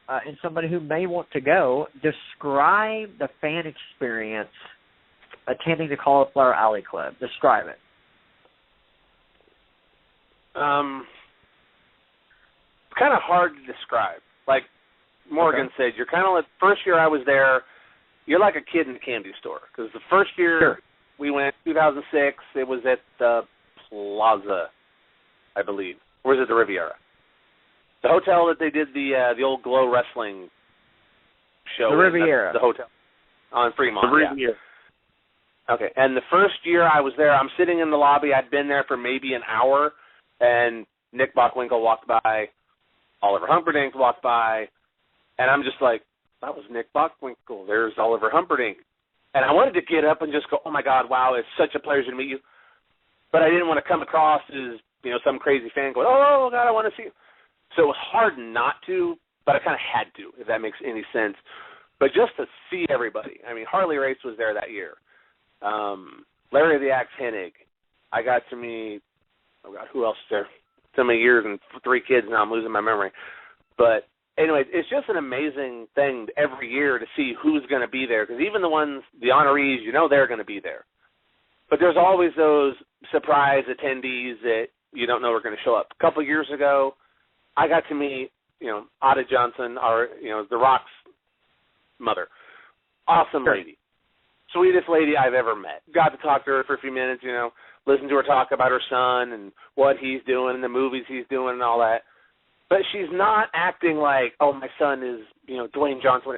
And somebody who may want to go, describe the fan experience attending the Cauliflower Alley Club. Describe it. It's kind of hard to describe. Like Morgan said, you're kind of like, first year I was there, you're like a kid in a candy store. Because the first year we went, 2006, it was at the Plaza, I believe. Or was it the Riviera? The hotel that they did the old Glow Wrestling show. The Riviera. The hotel on Fremont. The Riviera. Yeah. Okay. And the first year I was there, I'm sitting in the lobby. I'd been there for maybe an hour, and Nick Bockwinkel walked by, Oliver Humperdinck walked by, and I'm just like, that was Nick Bockwinkel. There's Oliver Humperdinck. And I wanted to get up and just go, oh, my God, wow, it's such a pleasure to meet you. But I didn't want to come across as, some crazy fan going, oh, God, I want to see you. So it was hard not to, but I kind of had to, if that makes any sense. But just to see everybody, I mean, Harley Race was there that year. Larry the Axe Hennig. I got to meet, oh God, who else is there? So many years and 3 kids now, I'm losing my memory. But anyway, it's just an amazing thing every year to see who's going to be there, because even the honorees, they're going to be there. But there's always those surprise attendees that you don't know are going to show up. A couple of years ago, I got to meet, Ada Johnson, The Rock's mother. Awesome lady. Sweetest lady I've ever met. Got to talk to her for a few minutes, listen to her talk about her son and what he's doing and the movies he's doing and all that. But she's not acting like, oh, my son is, Dwayne Johnson.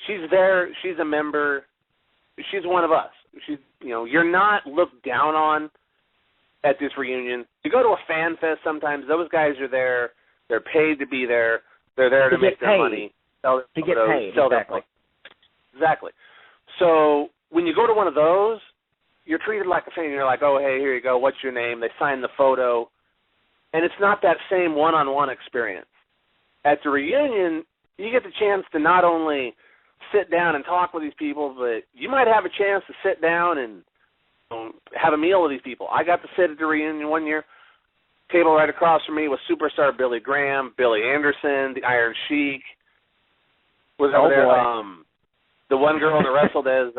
She's there. She's a member. She's one of us. She's, you're not looked down on at this reunion. You go to a fan fest sometimes, those guys are there. They're paid to be there. They're there to make their money. To get paid, exactly. Exactly. So when you go to one of those, you're treated like a fan. You're like, oh, hey, here you go. What's your name? They sign the photo. And it's not that same one-on-one experience. At the reunion, you get the chance to not only sit down and talk with these people, but you might have a chance to sit down and have a meal with these people. I got to sit at the reunion one year. Table right across from me was superstar Billy Graham, Billy Anderson, the Iron Sheik. Was over there. The one girl that wrestled as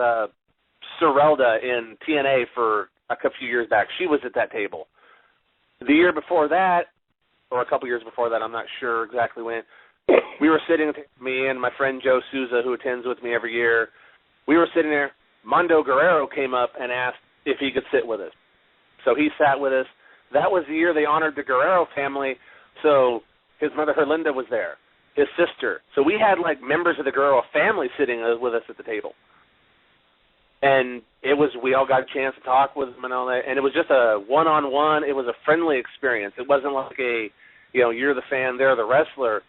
Sorelda in TNA for a few years back, she was at that table. The year before that, or a couple years before that, I'm not sure exactly when, we were sitting, me and my friend Joe Souza, who attends with me every year, we were sitting there. Mondo Guerrero came up and asked if he could sit with us. So he sat with us. That was the year they honored the Guerrero family, so his mother Herlinda was there, his sister. So we had, members of the Guerrero family sitting with us at the table. And we all got a chance to talk with them and all that. And it was just a one-on-one. It was a friendly experience. It wasn't like you're the fan, they're the wrestler.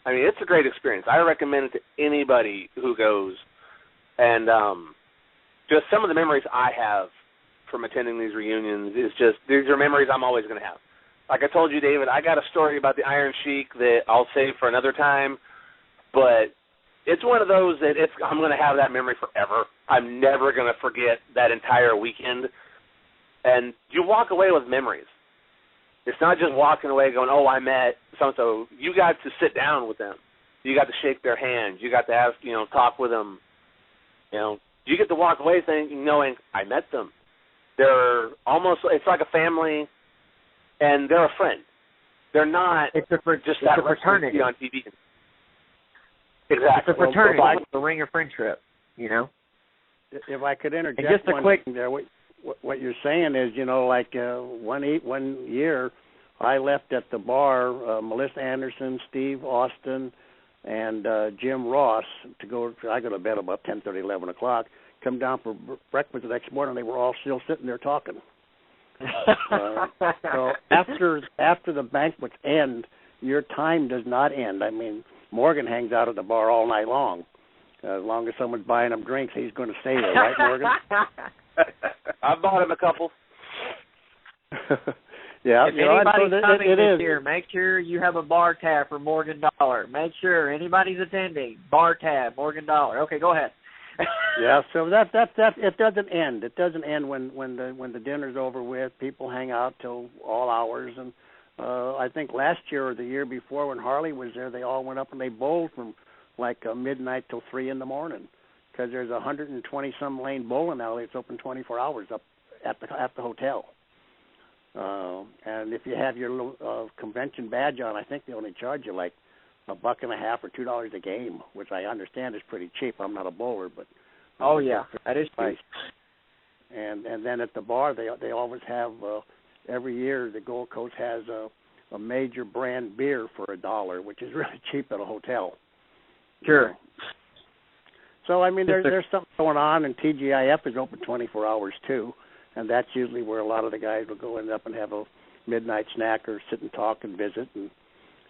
I mean, it's a great experience. I recommend it to anybody who goes. And just some of the memories I have from attending these reunions is just, these are memories I'm always going to have. Like I told you, David, I got a story about the Iron Sheik that I'll save for another time. But it's one of those that I'm going to have that memory forever. I'm never going to forget that entire weekend. And you walk away with memories. It's not just walking away going, oh, I met so-and-so. You got to sit down with them. You got to shake their hands. You got to ask, talk with them. You get to walk away knowing I met them. They're almost, it's like a family, and they're a friend. They're not just that fraternity on TV. Exactly. It's a fraternity. It's the ring of friendship, If I could interject just a quick there, what you're saying is, one year I left at the bar Melissa Anderson, Steve Austin, and Jim Ross to go. I go to bed about 10:30, 11 o'clock. Come down for breakfast the next morning. They were all still sitting there talking. So after the banquets end, your time does not end. I mean, Morgan hangs out at the bar all night long. As long as someone's buying him drinks, he's going to stay there, right, Morgan? I bought him a couple. Yeah, if anybody's coming this year, make sure you have a bar tab for Morgan Dollar. Make sure anybody's attending, bar tab, Morgan Dollar. Okay, go ahead. Yeah, so that it doesn't end. It doesn't end when the dinner's over with. People hang out till all hours, and I think last year or the year before when Harley was there, they all went up and they bowled from midnight till 3 in the morning, because there's a 120-some lane bowling alley. It's open 24 hours up at the hotel. And if you have your little convention badge on, I think they only charge you like $1.50 or $2 a game, which I understand is pretty cheap. I'm not a bowler, but oh yeah, that is cheap. And then at the bar, they always have every year the Gold Coast has a major brand beer for $1, which is really cheap at a hotel. Sure. So I mean, there's something going on, and TGIF is open 24 hours too, and that's usually where a lot of the guys will go end up and have a midnight snack or sit and talk and visit. And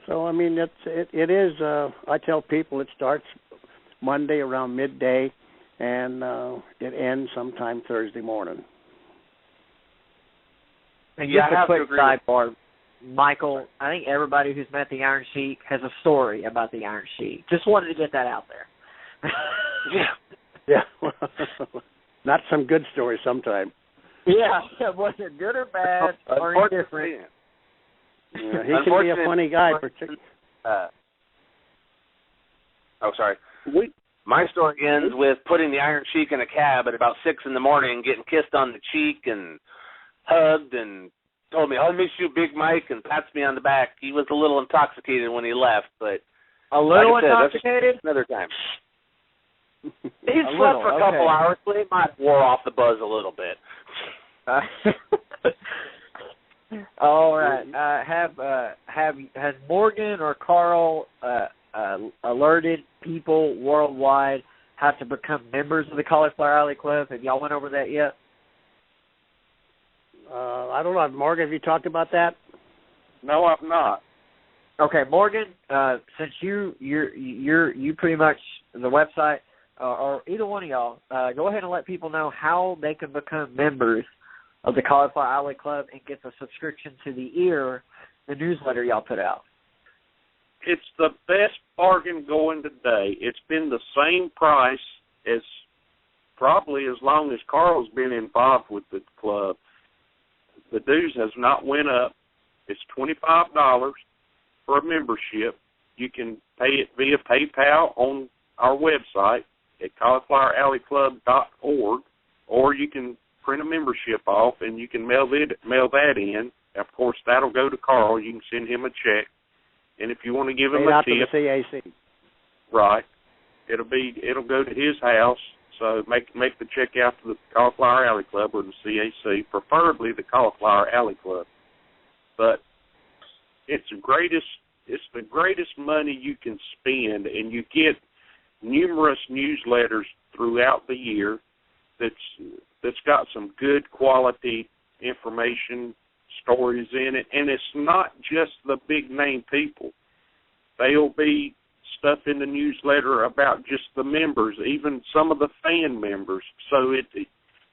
so I mean, it is. I tell people it starts Monday around midday, and it ends sometime Thursday morning. And just a quick sidebar, Michael, I think everybody who's met the Iron Sheik has a story about the Iron Sheik. Just wanted to get that out there. Yeah. Not some good story sometime. Yeah, was it good or bad or indifferent? Yeah, he can be a funny guy. Sorry. My story ends with putting the Iron Sheik in a cab at about 6 in the morning, getting kissed on the cheek and hugged, and told me, "I'll miss you, Big Mike," and pats me on the back. He was a little intoxicated when he left, but a little intoxicated. Another time. He slept for a couple hours, but he might have wore off the buzz a little bit. All right. Has Morgan or Carl alerted people worldwide how to become members of the Cauliflower Alley Club? Have y'all went over that yet? I don't know. Morgan, have you talked about that? No, I've not. Okay, Morgan. Since you're pretty much the website, or either one of y'all, go ahead and let people know how they can become members of the Cauliflower Alley Club and get the subscription to the newsletter y'all put out. It's the best bargain going today. It's been the same price as probably as long as Carl's been involved with the club. The dues has not went up. It's $25 for a membership. You can pay it via PayPal on our website at caulifloweralleyclub.org, or you can print a membership off and you can mail that in. Of course, that'll go to Carl. You can send him a check. And if you want to give him a tip, to the CAC. Right, it'll go to his house. So make the check out to the Cauliflower Alley Club or the CAC, preferably the Cauliflower Alley Club. But it's the greatest money you can spend, and you get numerous newsletters throughout the year that's got some good quality information, stories in it, and it's not just the big name people. There'll be stuff in the newsletter about just the members, even some of the fan members. So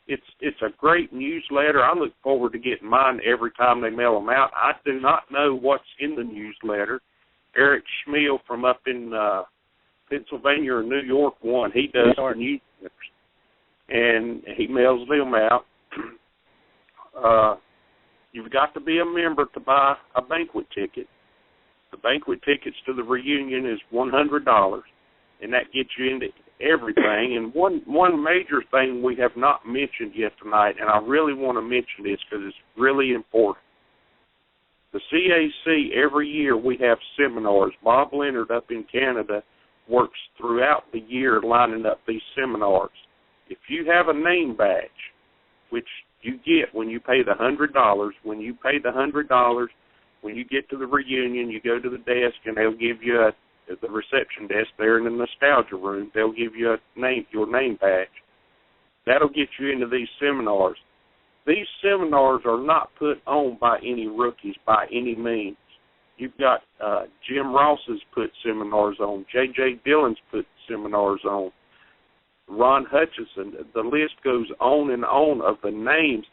it's a great newsletter. I look forward to getting mine every time they mail them out. I do not know what's in the newsletter. Eric Schmiel from up in Pennsylvania or New York one, he does the newsletters, and he mails them out. You've got to be a member to buy a banquet ticket. The banquet tickets to the reunion is $100, and that gets you into everything. And one major thing we have not mentioned yet tonight, and I really want to mention this because it's really important. The CAC, every year we have seminars. Bob Leonard up in Canada works throughout the year lining up these seminars. If you have a name badge, which you get when you pay the $100, when you get to the reunion, you go to the desk and they'll give you at the reception desk there in the nostalgia room, they'll give you your name badge. That'll get you into these seminars. These seminars are not put on by any rookies by any means. You've got Jim Ross has put seminars on. J.J. Dillon's put seminars on. Ron Hutchison. The list goes on and on of the names.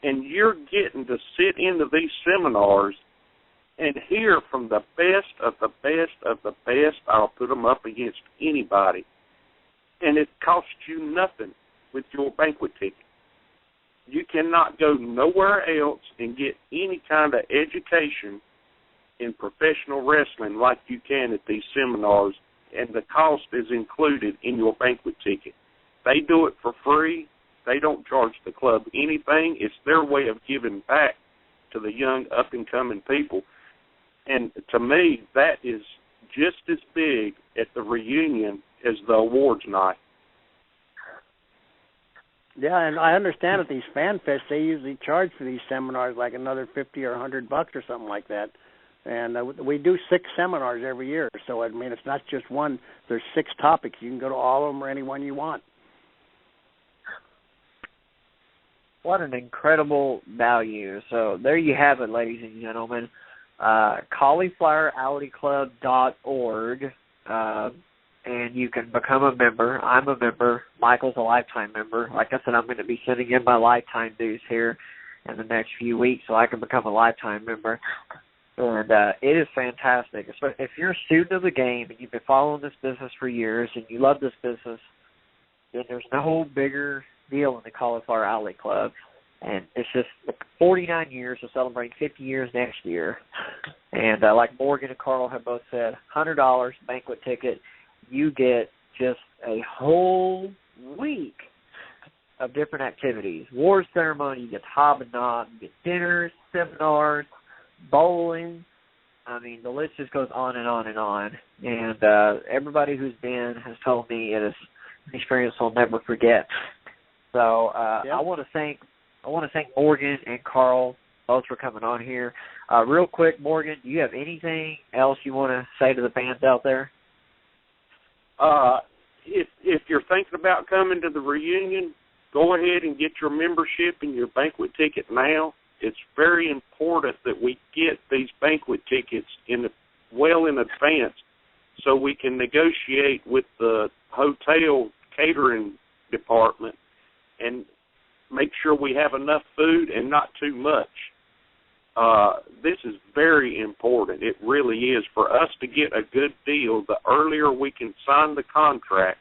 And you're getting to sit into these seminars and hear from the best of the best of the best. I'll put them up against anybody. And it costs you nothing with your banquet ticket. You cannot go nowhere else and get any kind of education in professional wrestling like you can at these seminars, and the cost is included in your banquet ticket. They do it for free. They don't charge the club anything. It's their way of giving back to the young, up-and-coming people. And to me, that is just as big at the reunion as the awards night. Yeah, and I understand at these fan fests, they usually charge for these seminars like another $50 or $100 or something like that. And we do 6 seminars every year. So, I mean, it's not just one. There's 6 topics. You can go to all of them or any one you want. What an incredible value. So there you have it, ladies and gentlemen. caulifloweralleyclub.org, and you can become a member. I'm a member. Michael's a lifetime member. Like I said, I'm going to be sending in my lifetime dues here in the next few weeks so I can become a lifetime member. And it is fantastic. If you're a student of the game and you've been following this business for years and you love this business, then there's no bigger deal in the Cauliflower Alley Club. And it's just 49 years. We're celebrating 50 years next year. And like Morgan and Carl have both said, $100 banquet ticket, you get just a whole week of different activities. Award ceremony, you get hob and nob, you get dinners, seminars, bowling. I mean, the list just goes on and on and on. And everybody who's been has told me it is an experience they'll never forget. So I want to thank Morgan and Carl both for coming on here. Real quick, Morgan, do you have anything else you want to say to the fans out there? If you're thinking about coming to the reunion, go ahead and get your membership and your banquet ticket now. It's very important that we get these banquet tickets well in advance so we can negotiate with the hotel catering department and make sure we have enough food and not too much. This is very important. It really is. For us to get a good deal, the earlier we can sign the contract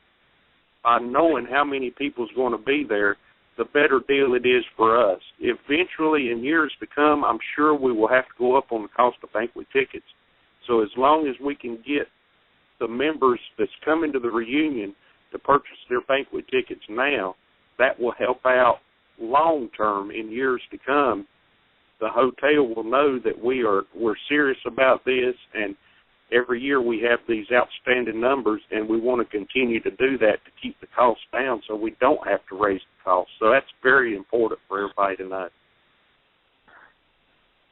by knowing how many people's going to be there, the better deal it is for us. Eventually, in years to come, I'm sure we will have to go up on the cost of banquet tickets. So as long as we can get the members that's coming to the reunion to purchase their banquet tickets now, that will help out long term in years to come. The hotel will know that we're serious about this, and every year we have these outstanding numbers, and we want to continue to do that to keep the costs down so we don't have to raise the costs. So that's very important for everybody to know.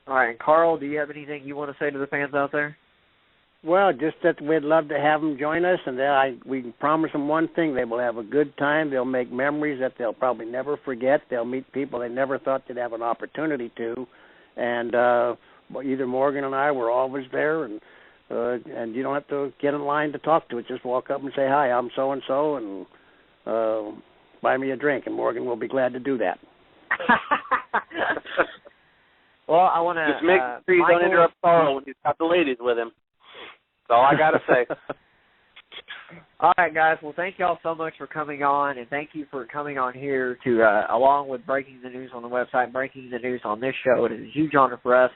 All right, and Carl, do you have anything you want to say to the fans out there? Well, just that we'd love to have them join us, and we can promise them one thing: they will have a good time. They'll make memories that they'll probably never forget. They'll meet people they never thought they'd have an opportunity to. And either Morgan and I were always there, and you don't have to get in line to talk to us. Just walk up and say, "Hi, I'm so-and-so," and buy me a drink, and Morgan will be glad to do that. Well, I want to... Just make sure you don't interrupt Carl when he's got the ladies with him. That's all I got to say. All right, guys. Well, thank you all so much for coming on, and thank you for coming on here to, along with breaking the news on the website, breaking the news on this show. It is a huge honor for us.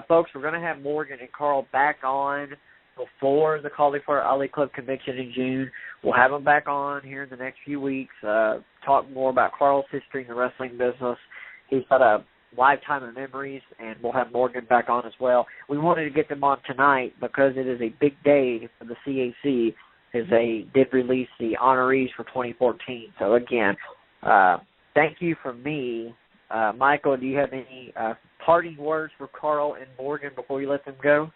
Folks, we're going to have Morgan and Carl back on before the Cauliflower Alley Club convention in June. We'll have them back on here in the next few weeks, talk more about Carl's history in the wrestling business. He's got a lifetime of memories, and we'll have Morgan back on as well. We wanted to get them on tonight because it is a big day for the CAC, as they did release the honorees for 2014. So, again, thank you from me. Michael, do you have any parting words for Carl and Morgan before you let them go?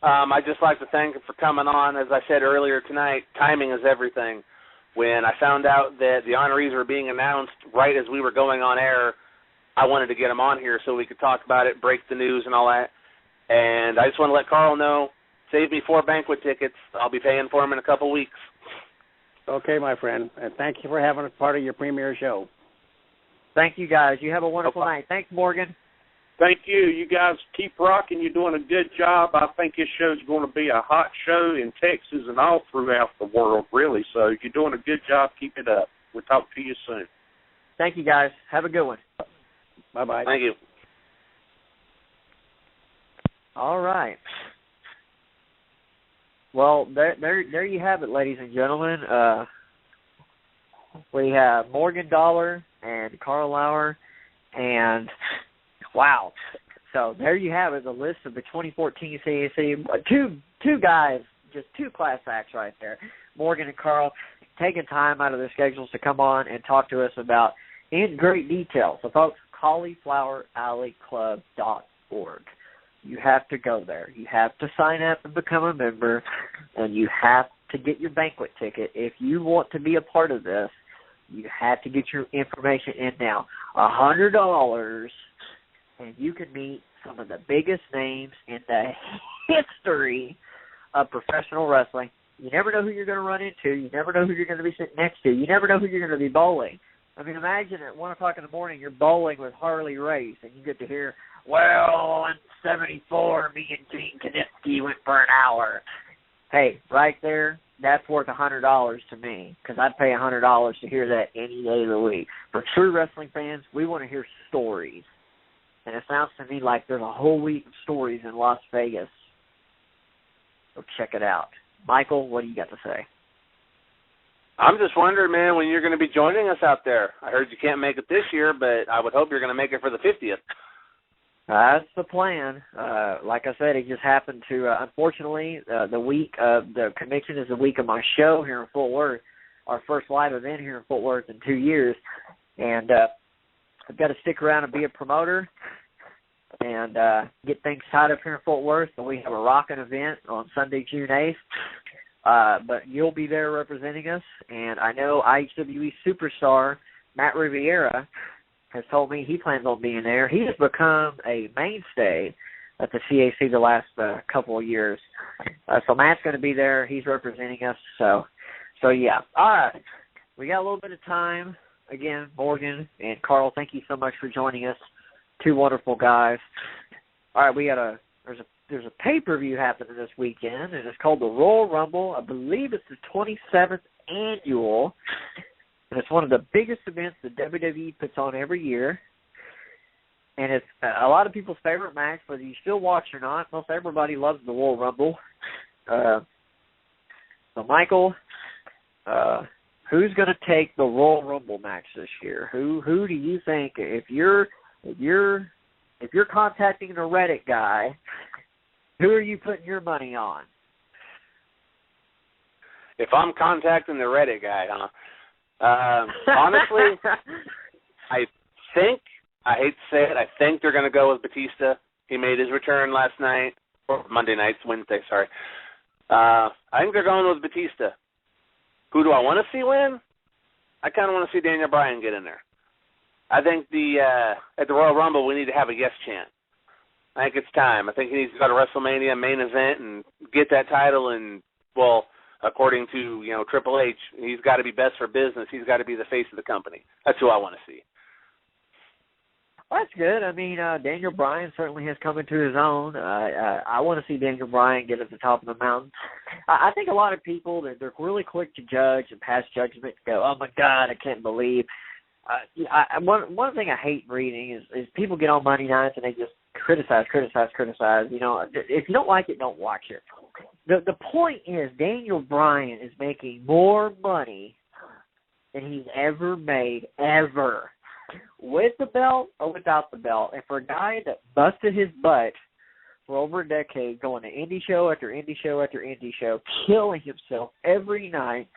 I'd just like to thank them for coming on. As I said earlier tonight, timing is everything. When I found out that the honorees were being announced right as we were going on air, I wanted to get them on here so we could talk about it, break the news and all that. And I just want to let Carl know, save me 4 banquet tickets. I'll be paying for them in a couple weeks. Okay, my friend. And thank you for having us part of your premiere show. Thank you, guys. You have a wonderful night. Thanks, Morgan. Thank you. You guys keep rocking. You're doing a good job. I think this show's going to be a hot show in Texas and all throughout the world, really. So you're doing a good job. Keep it up. We'll talk to you soon. Thank you, guys. Have a good one. Bye-bye. Thank you. All right. Well, there you have it, ladies and gentlemen. We have Morgan Dollar and Carl Lauer, and wow. So there you have it, the list of the 2014 CAC. Two guys, just 2 class acts right there. Morgan and Carl taking time out of their schedules to come on and talk to us about in great detail. So, folks, caulifloweralleyclub.org. You have to go there. You have to sign up and become a member, and you have to get your banquet ticket. If you want to be a part of this, you have to get your information in now. $100, and you can meet some of the biggest names in the history of professional wrestling. You never know who you're going to run into. You never know who you're going to be sitting next to. You never know who you're going to be bowling. I mean, imagine at 1 o'clock in the morning you're bowling with Harley Race, and you get to hear well, in 74, me and Gene Kaniski went for an hour. Hey, right there, that's worth $100 to me, because I'd pay $100 to hear that any day of the week. For true wrestling fans, we want to hear stories. And it sounds to me like there's a whole week of stories in Las Vegas. So check it out. Michael, what do you got to say? I'm just wondering, man, when you're going to be joining us out there. I heard you can't make it this year, but I would hope you're going to make it for the 50th. That's the plan. Like I said, it just happened to, unfortunately, the week of the convention is the week of my show here in Fort Worth, our first live event here in Fort Worth in 2 years. And I've got to stick around and be a promoter and get things tied up here in Fort Worth. So we have a rocking event on Sunday, June 8th. But you'll be there representing us. And I know IHWE superstar Matt Riviera has told me he plans on being there. He has become a mainstay at the CAC the last couple of years. So Matt's going to be there. He's representing us. So yeah. All right. We got a little bit of time. Again, Morgan and Carl, thank you so much for joining us. Two wonderful guys. All right, we got there's a pay-per-view happening this weekend, and it's called the Royal Rumble. I believe it's the 27th annual. And it's one of the biggest events that WWE puts on every year. And it's a lot of people's favorite match, whether you still watch or not. Most everybody loves the Royal Rumble. So, Michael, who's going to take the Royal Rumble match this year? Who do you think, if you're contacting the Reddit guy, who are you putting your money on? If I'm contacting the Reddit guy, huh? Honestly, I hate to say it, I think they're going to go with Batista. He made his return last night, or Wednesday, sorry. I think they're going with Batista. Who do I want to see win? I kind of want to see Daniel Bryan get in there. I think at the Royal Rumble, we need to have a yes chant. I think it's time. I think he needs to go to WrestleMania main event and get that title and, well, according to, Triple H, he's got to be best for business. He's got to be the face of the company. That's who I want to see. Well, that's good. I mean, Daniel Bryan certainly has come into his own. I want to see Daniel Bryan get at the top of the mountain. I think a lot of people, they're really quick to judge and pass judgment and go, oh, my God, I can't believe. One thing I hate reading is people get on Monday nights and they just criticize. If you don't like it, don't watch it. The point is Daniel Bryan is making more money than he's ever made, ever, with the belt or without the belt. And for a guy that busted his butt for over a decade, going to indie show after indie show after indie show, killing himself every night,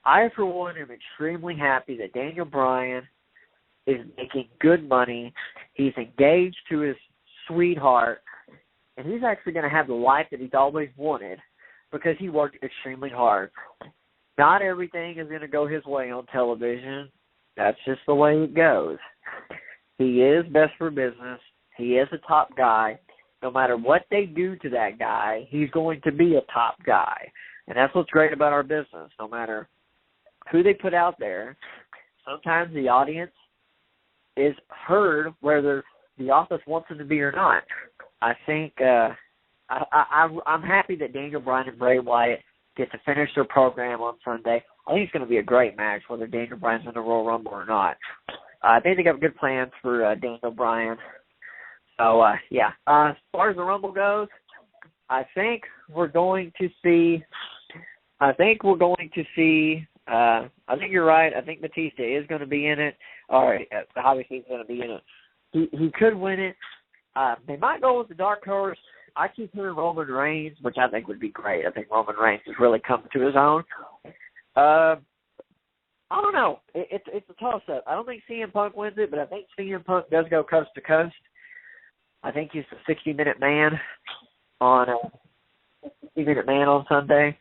I, for one, am extremely happy that Daniel Bryan is making good money. He's engaged to his sweetheart, and he's actually going to have the life that he's always wanted because he worked extremely hard. Not everything is going to go his way on television. That's just the way it goes. He is best for business. He is a top guy. No matter what they do to that guy, he's going to be a top guy. And that's what's great about our business. No matter who they put out there, sometimes the audience is heard whether the office wants them to be or not. I think I'm happy that Daniel Bryan and Bray Wyatt get to finish their program on Sunday. I think it's going to be a great match, whether Daniel Bryan's in the Royal Rumble or not. I think they got good plans for Daniel Bryan. So, yeah. As far as the Rumble goes, I think we're going to see I think you're right. I think Batista is going to be in it. All right, obviously he's going to be in it. He could win it. They might go with the dark horse. I keep hearing Roman Reigns, which I think would be great. I think Roman Reigns has really come to his own. I don't know. It's a toss-up. I don't think CM Punk wins it, but I think CM Punk does go coast to coast. I think he's a 60-minute man on Sunday,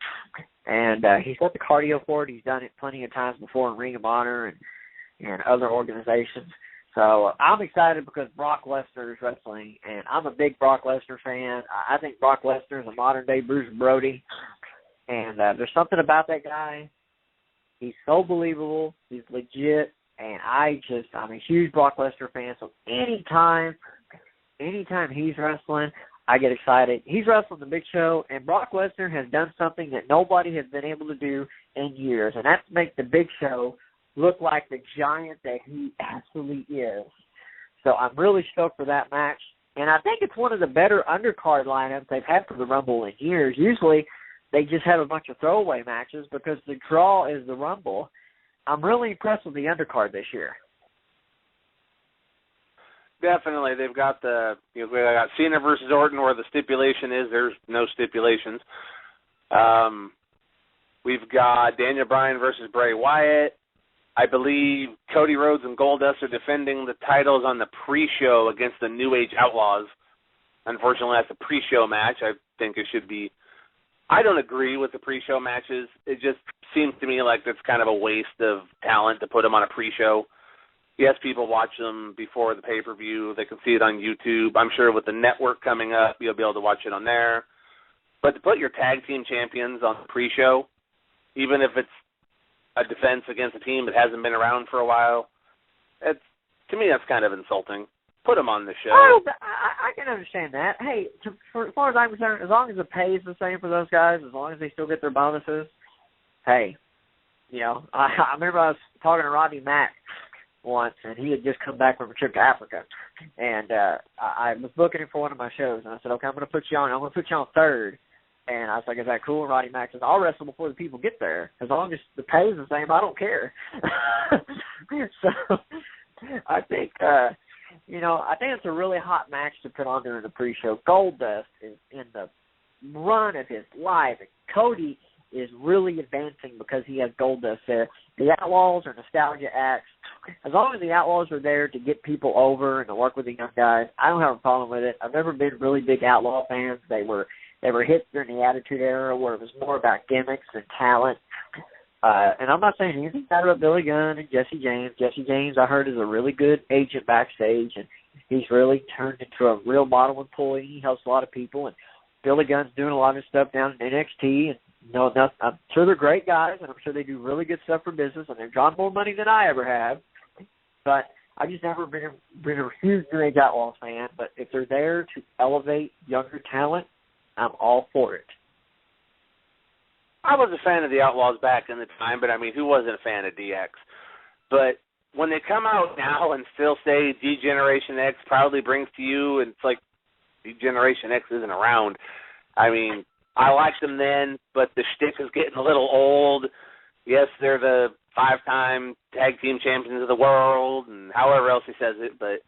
and he's got the cardio for it. He's done it plenty of times before in Ring of Honor and other organizations. So I'm excited because Brock Lesnar is wrestling, and I'm a big Brock Lesnar fan. I think Brock Lesnar is a modern-day Bruce Brody, and there's something about that guy. He's so believable. He's legit, and I'm a huge Brock Lesnar fan. So anytime anytime he's wrestling, I get excited. He's wrestling the Big Show, and Brock Lesnar has done something that nobody has been able to do in years, and that's make the Big Show look like the giant that he absolutely is. So I'm really stoked for that match, and I think it's one of the better undercard lineups they've had for the Rumble in years. Usually they just have a bunch of throwaway matches because the draw is the Rumble. I'm really impressed with the undercard this year. Definitely, they've got they got Cena versus Orton, where the stipulation is there's no stipulations. We've got Daniel Bryan versus Bray Wyatt. I believe Cody Rhodes and Goldust are defending the titles on the pre-show against the New Age Outlaws. Unfortunately, that's a pre-show match. I think it should be. I don't agree with the pre-show matches. It just seems to me like it's kind of a waste of talent to put them on a pre-show. Yes, people watch them before the pay-per-view. They can see it on YouTube. I'm sure with the network coming up, you'll be able to watch it on there. But to put your tag team champions on the pre-show, even if it's a defense against a team that hasn't been around for a while, to me that's kind of insulting. Put them on the show. Oh, I can understand that. Hey, as far as I'm concerned, as long as the pay is the same for those guys, as long as they still get their bonuses, hey, I remember I was talking to Rodney Mack once, and he had just come back from a trip to Africa, and I was booking him for one of my shows, and I said, okay, I'm going to put you on third, and I was like, is that cool? And Rodney Mack says, I'll wrestle before the people get there. As long as the pay is the same, I don't care. So I think, I think it's a really hot match to put on during the pre-show. Goldust is in the run of his life, and Cody is really advancing because he has Goldust there. The Outlaws are nostalgia acts. As long as the Outlaws are there to get people over and to work with the young guys, I don't have a problem with it. I've never been really big Outlaw fans. They were hits during the Attitude Era where it was more about gimmicks and talent. And I'm not saying anything bad about Billy Gunn and Jesse James. Jesse James, I heard, is a really good agent backstage, and he's really turned into a real model employee. He helps a lot of people, and Billy Gunn's doing a lot of stuff down in NXT, and I'm sure they're great guys, and I'm sure they do really good stuff for business, and they've drawn more money than I ever have. But I've just never been a huge New Age Outlaws fan. But if they're there to elevate younger talent, I'm all for it. I was a fan of the Outlaws back in the time, but, who wasn't a fan of DX? But when they come out now and still say D-Generation X proudly brings to you, and it's like D-Generation X isn't around. I liked them then, but the shtick is getting a little old. Yes, they're the 5-time tag team champions of the world, and however else he says it. But,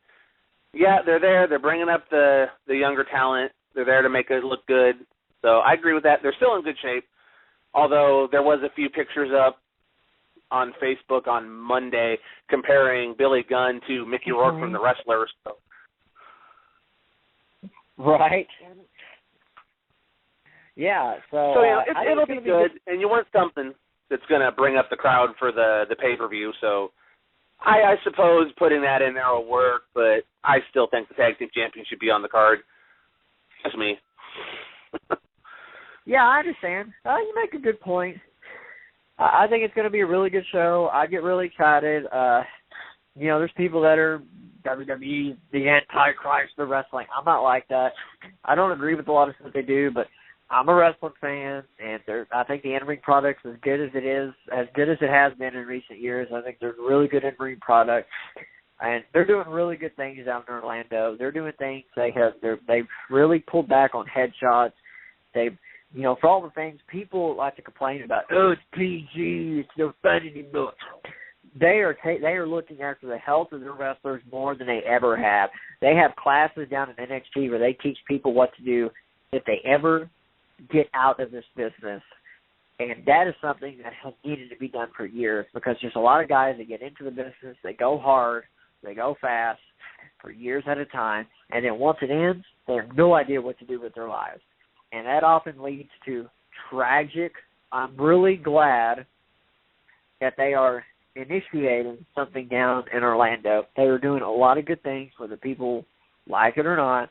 yeah, they're there. They're bringing up the younger talent. They're there to make it look good. So I agree with that. They're still in good shape, although there was a few pictures up on Facebook on Monday comparing Billy Gunn to Mickey Rourke from The Wrestlers. So. Right. Yeah, so it'll be good, and you want something that's going to bring up the crowd for the pay-per-view. So I suppose putting that in there will work, but I still think the Tag Team Champions should be on the card. That's me. Yeah, I understand. You make a good point. I think it's going to be a really good show. I get really excited. There's people that are WWE, the Antichrist of wrestling. I'm not like that. I don't agree with a lot of stuff they do, but I'm a wrestling fan, and I think the in-ring product's as good as it has been in recent years. I think there's really good in-ring product, and they're doing really good things out in Orlando. They're doing things they've really pulled back on headshots. They've for all the things people like to complain about, it's PG, it's no fun anymore. They are looking after the health of their wrestlers more than they ever have. They have classes down in NXT where they teach people what to do if they ever get out of this business. And that is something that has needed to be done for years, because there's a lot of guys that get into the business, they go hard, they go fast for years at a time, and then once it ends, they have no idea what to do with their lives. And that often leads to tragic. I'm really glad that they are initiating something down in Orlando. They are doing a lot of good things, whether people like it or not.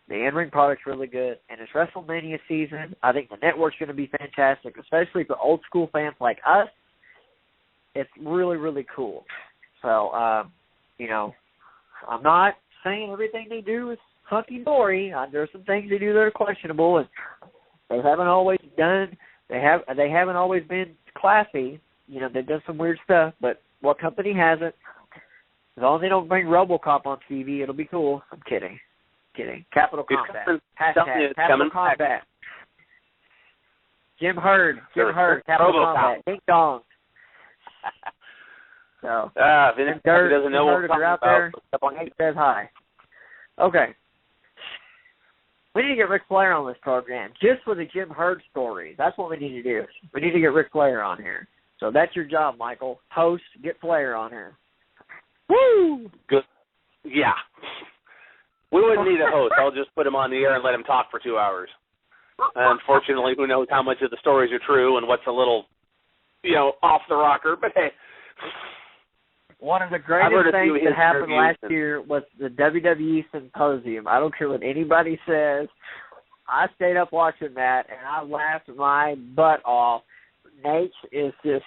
The in-ring product's really good, and it's WrestleMania season. I think the network's going to be fantastic, especially for old school fans like us. It's really, really cool. So, I'm not saying everything they do is hunky-dory. There's some things they do that are questionable, and they haven't always been classy. You know, they've done some weird stuff, but what company hasn't? As long as they don't bring RoboCop on TV, it'll be cool. I'm kidding. Capital Combat. Hashtag Capital Combat. Jim Hurd. Capital Combat. Ding dong. So, Vinny doesn't know what if you're out there, Hank says hi. Okay. We need to get Ric Flair on this program, just for the Jim Hurd stories. That's what we need to do. We need to get Ric Flair on here. So that's your job, Michael. Host, get Flair on here. Woo! Good. Yeah. We wouldn't need a host. I'll just put him on the air and let him talk for 2 hours. Unfortunately, who knows how much of the stories are true and what's a little, off the rocker. But hey. One of the greatest things that happened last year was the WWE Symposium. I don't care what anybody says. I stayed up watching that, and I laughed my butt off. Nate is just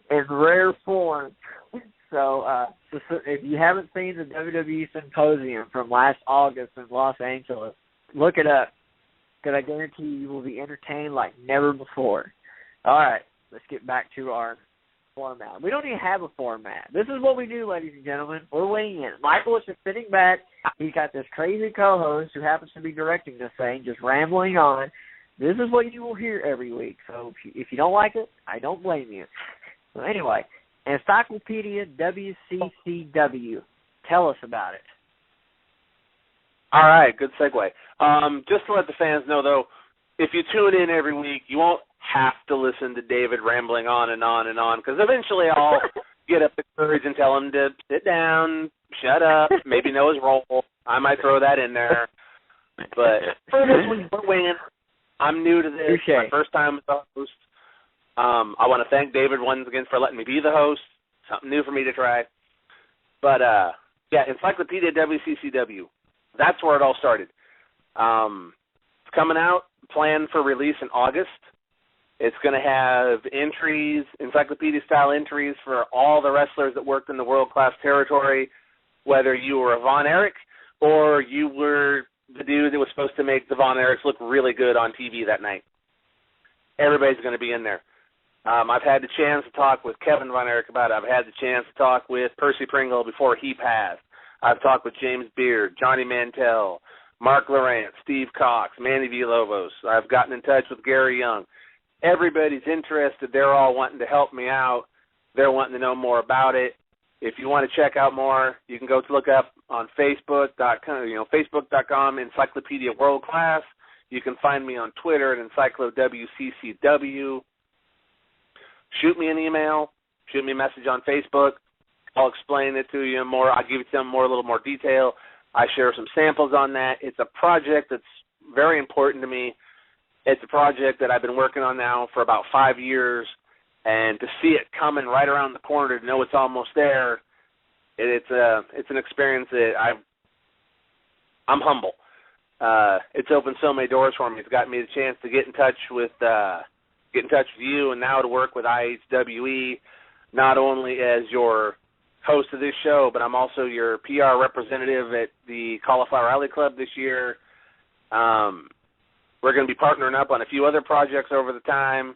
in rare form. So if you haven't seen the WWE Symposium from last August in Los Angeles, look it up, because I guarantee you will be entertained like never before. All right, let's get back to our format. We don't even have a format. This is what we do, ladies and gentlemen. We're weighing in. Michael is just sitting back. He's got this crazy co-host who happens to be directing this thing, just rambling on. This is what you will hear every week. So if you don't like it, I don't blame you. So anyway, Encyclopedia WCCW. Tell us about it. All right, good segue. Just to let the fans know, though, if you tune in every week, you won't have to listen to David rambling on and on and on, because eventually I'll get up the courage and tell him to sit down, shut up, maybe know his role. I might throw that in there. But for this week, we're winging. I'm new to this. My first time as a host. I want to thank David once again for letting me be the host. Something new for me to try. But, Encyclopedia WCCW. That's where it all started. It's coming out, planned for release in August. It's going to have entries, encyclopedia-style entries for all the wrestlers that worked in the world-class territory, whether you were a Von Erich or you were the dude that was supposed to make the Von Erichs look really good on TV that night. Everybody's going to be in there. I've had the chance to talk with Kevin Von Erich about it. I've had the chance to talk with Percy Pringle before he passed. I've talked with James Beard, Johnny Mantell, Mark Laurent, Steve Cox, Manny Villalobos. I've gotten in touch with Gary Young. Everybody's interested. They're all wanting to help me out. They're wanting to know more about it. If you want to check out more, you can go to look up on Facebook.com, Facebook.com, Encyclopedia World Class. You can find me on Twitter at EncycloWCCW. Shoot me an email. Shoot me a message on Facebook. I'll explain it to you more. I'll give you a little more detail. I share some samples on that. It's a project that's very important to me. It's a project that I've been working on now for about 5 years, and to see it coming right around the corner, to know it's almost there, it's an experience that I'm humble. It's opened so many doors for me. It's gotten me the chance to get in touch with you, and now to work with IHWE, not only as your host of this show, but I'm also your PR representative at the Cauliflower Alley Club this year. We're going to be partnering up on a few other projects over the time.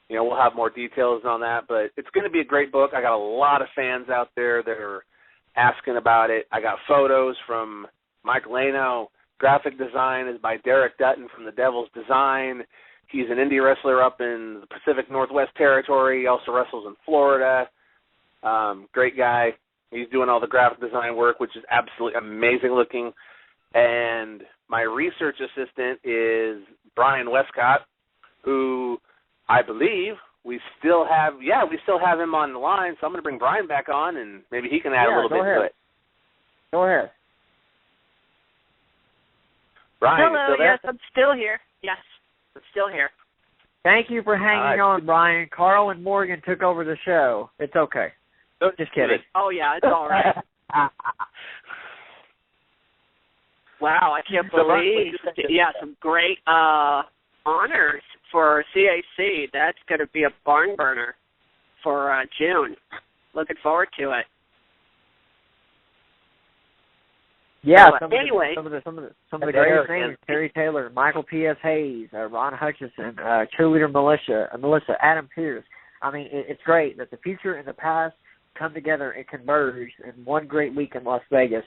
We'll have more details on that, but it's going to be a great book. I got a lot of fans out there that are asking about it. I got photos from Mike Lano. Graphic design is by Derek Dutton from The Devil's Design. He's an indie wrestler up in the Pacific Northwest Territory. He also wrestles in Florida. Great guy. He's doing all the graphic design work, which is absolutely amazing looking. And my research assistant is Brian Westcott, who I believe we still have him on the line. So I'm going to bring Brian back on, and maybe he can add a little bit to it. Go ahead. Brian, hello, yes, I'm still here. Yes, I'm still here. Thank you for hanging on, Brian. Carl and Morgan took over the show. It's okay. Just kidding. Oh, yeah, it's all right. Wow, I can't believe. Some great honors for CAC. That's going to be a barn burner for June. Looking forward to it. Yeah, so, anyway. Some of the great names: Terry Taylor, Michael P.S. Hayes, Ron Hutchison, cheerleader Melissa, Adam Pierce. I mean, it's great that the future and the past come together and converge in one great week in Las Vegas.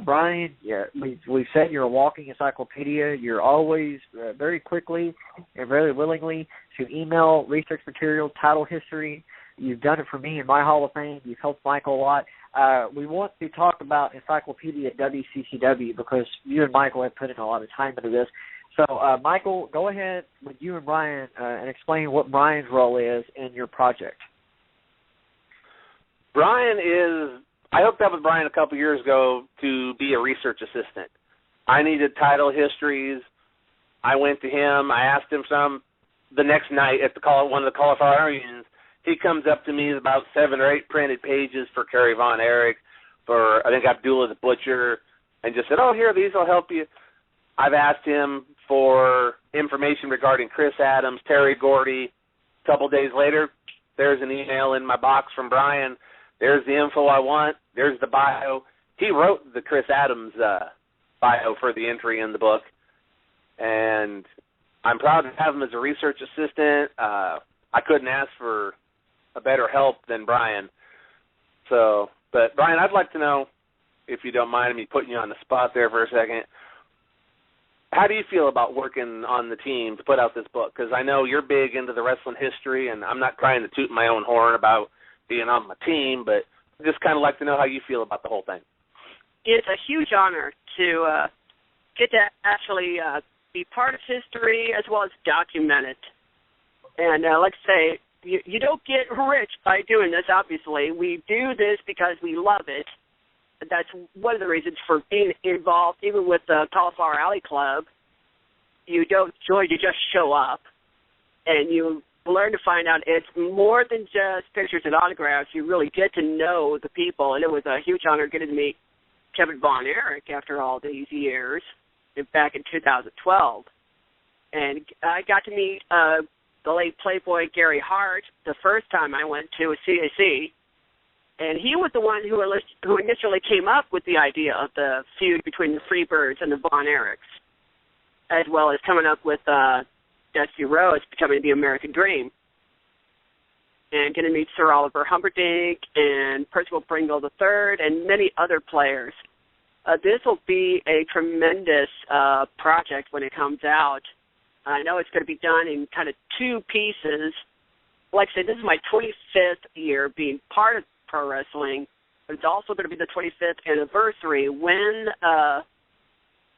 Brian, we've said you're a walking encyclopedia. You're always very quickly and very willingly to email research material, title history. You've done it for me in my Hall of Fame. You've helped Michael a lot. We want to talk about Encyclopedia WCCW because you and Michael have put in a lot of time into this. So, Michael, go ahead with you and Brian and explain what Brian's role is in your project. Brian is, I hooked up with Brian a couple years ago to be a research assistant. I needed title histories. I went to him. I asked him some. The next night at one of the cauliflower reunions, he comes up to me with about 7 or 8 printed pages for Kerry Von Erich, for I think Abdullah the Butcher, and just said, oh, here, these will help you. I've asked him for information regarding Chris Adams, Terry Gordy. A couple days later, there's an email in my box from Brian. There's the info I want. There's the bio. He wrote the Chris Adams bio for the entry in the book, and I'm proud to have him as a research assistant. I couldn't ask for a better help than Brian. So, but Brian, I'd like to know, if you don't mind me putting you on the spot there for a second, how do you feel about working on the team to put out this book? Because I know you're big into the wrestling history, and I'm not trying to toot my own horn about being on my team, but I just kind of like to know how you feel about the whole thing. It's a huge honor to get to actually be part of history as well as document it. And like I say, you don't get rich by doing this, obviously. We do this because we love it. That's one of the reasons for being involved, even with the Cauliflower Alley Club. You don't join, you just show up. And you learn to find out it's more than just pictures and autographs. You really get to know the people. And it was a huge honor getting to meet Kevin Von Erich after all these years, back in 2012. And I got to meet the late Playboy Gary Hart the first time I went to a CAC, and he was the one who initially came up with the idea of the feud between the Freebirds and the Von Erichs, as well as coming up with Dusty Rhodes becoming the American Dream, and getting to meet Sir Oliver Humperdinck and Percival Pringle III and many other players. This will be a tremendous project when it comes out. I know it's going to be done in kind of 2 pieces. Like I said, this is my 25th year being part of pro wrestling, but it's also going to be the 25th anniversary when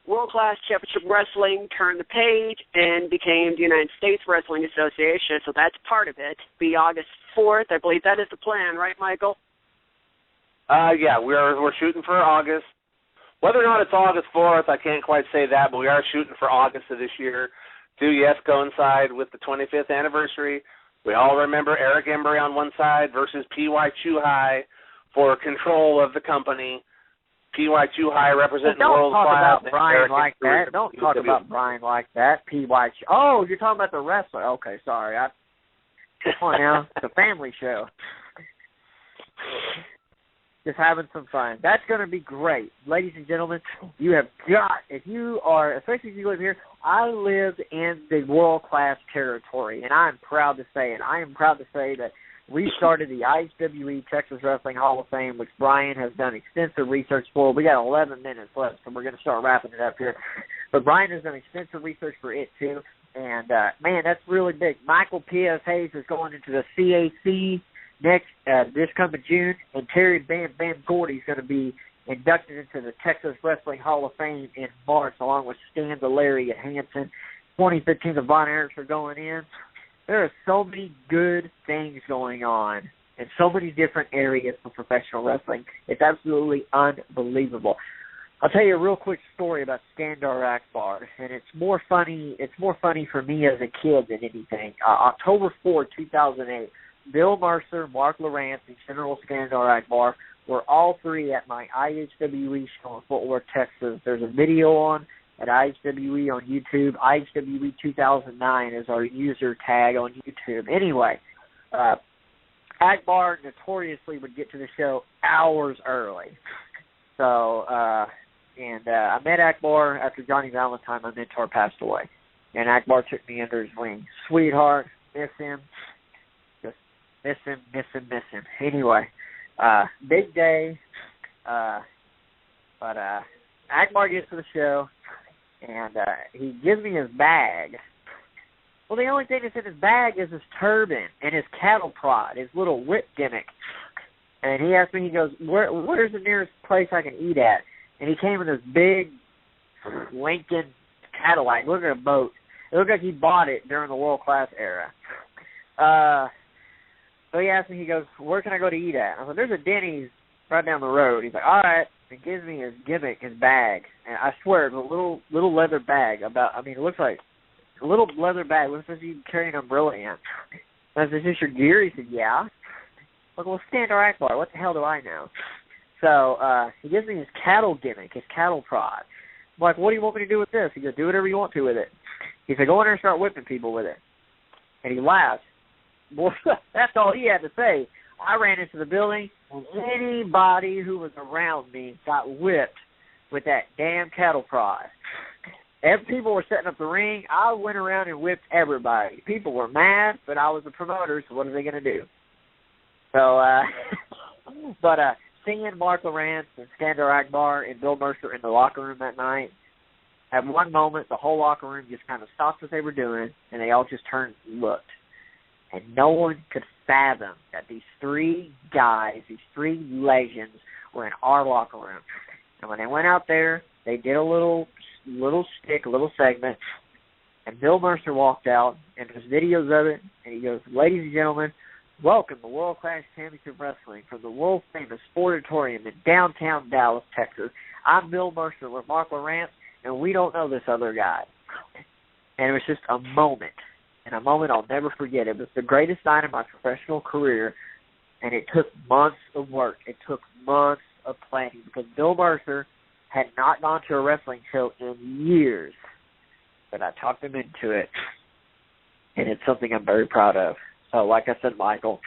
World Class Championship Wrestling turned the page and became the United States Wrestling Association, so that's part of it. Be August 4th. I believe that is the plan, right, Michael? Yeah, we're shooting for August. Whether or not it's August 4th, I can't quite say that, but we are shooting for August of this year. Do, yes, coincide with the 25th anniversary. We all remember Eric Embry on one side versus P.Y. Chuhai for control of the company. P.Y. Chuhai representing world class. Don't talk about Brian like that. Don't talk about Brian like that. P.Y. Oh, you're talking about the wrestler. Okay, sorry. Come on now. It's a family show. Just having some fun. That's going to be great. Ladies and gentlemen, you have got, if you are, especially if you live here, I live in the world-class territory, and I'm proud to say it. I am proud to say that we started the IHWE Texas Wrestling Hall of Fame, which Brian has done extensive research for. We got 11 minutes left, so we're going to start wrapping it up here. But Brian has done extensive research for it, too. And, man, that's really big. Michael P.S. Hayes is going into the CAC next this coming June, and Terry Bam Bam Gordy is going to be inducted into the Texas Wrestling Hall of Fame in March, along with Stan Delary and Hanson. 2015, the Von Erichs are going in. There are so many good things going on in so many different areas of professional wrestling. It's absolutely unbelievable. I'll tell you a real quick story about Skandar Akbar, and it's more funny for me as a kid than anything. October 4, 2008, Bill Mercer, Mark Lawrence, and General Skandar Akbar were all 3 at my IHWE show in Fort Worth, Texas. There's a video on at IHWE on YouTube. IHWE 2009 is our user tag on YouTube. Anyway, Akbar notoriously would get to the show hours early. So And I met Akbar after Johnny Valentine, my mentor, passed away. And Akbar took me under his wing. Sweetheart, miss him. Just miss him. Anyway, big day. But Akbar gets to the show, and he gives me his bag. Well, the only thing that's in his bag is his turban and his cattle prod, his little whip gimmick. And he asked me, he goes, where's the nearest place I can eat at? And he came in this big Lincoln Cadillac. Look at a boat. It looked like he bought it during the world-class era. So he asked me, he goes, where can I go to eat at? I was like, there's a Denny's right down the road. He's like, all right. He gives me his gimmick, his bag. And I swear, it's a little leather bag. It looks like a little leather bag. Looks like you can carry an umbrella in. I said, is this your gear? He said, yeah. Like, well, Standard Akbar, what the hell do I know? So he gives me his cattle gimmick, his cattle prod. I'm like, what do you want me to do with this? He goes, do whatever you want to with it. He said, go in there and start whipping people with it. And he laughed. Well, that's all he had to say. I ran into the building, and anybody who was around me got whipped with that damn cattle prod. People were setting up the ring. I went around and whipped everybody. People were mad, but I was the promoter, so what are they going to do? So, seeing Mark Lawrence and Skandar Akbar and Bill Mercer in the locker room that night, at one moment, the whole locker room just kind of stopped what they were doing, and they all just turned and looked. And no one could fathom that these three guys, these three legends, were in our locker room. And when they went out there, they did a little stick, a little segment, and Bill Mercer walked out, and there's videos of it, and he goes, ladies and gentlemen, welcome to World Class Championship Wrestling from the world-famous Sportatorium in downtown Dallas, Texas. I'm Bill Mercer with Mark Lawrence, and we don't know this other guy. And it was just a moment, and a moment I'll never forget. It was the greatest night of my professional career, and it took months of work. It took months of planning because Bill Mercer had not gone to a wrestling show in years, but I talked him into it, and it's something I'm very proud of. So, like I said, Michael,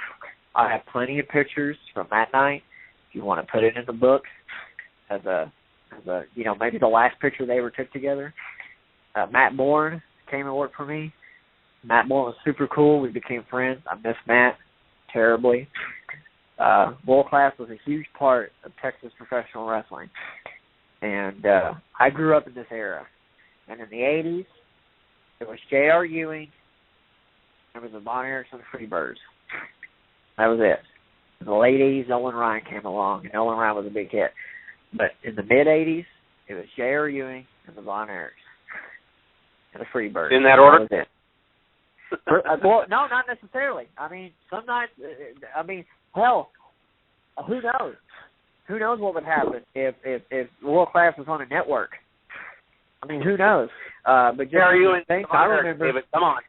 I have plenty of pictures from that night. If you want to put it in the books as a maybe the last picture they ever took together. Matt Bourne came and worked for me. Matt Bourne was super cool. We became friends. I miss Matt terribly. World Class was a huge part of Texas professional wrestling. And I grew up in this era. And in the 80s, it was J.R. Ewing. There was the Von Erichs and the Freebirds. That was it. In the late 80s, Nolan Ryan came along, and Nolan Ryan was a big hit. But in the mid-80s, it was J.R. Ewing and the Von Erichs and the Freebirds. In that order? That was it. Well, no, not necessarily. I mean, some nights, hell, who knows? Who knows what would happen if World Class was on a network? I mean, who knows? But J.R. Ewing, I remember. David, come on.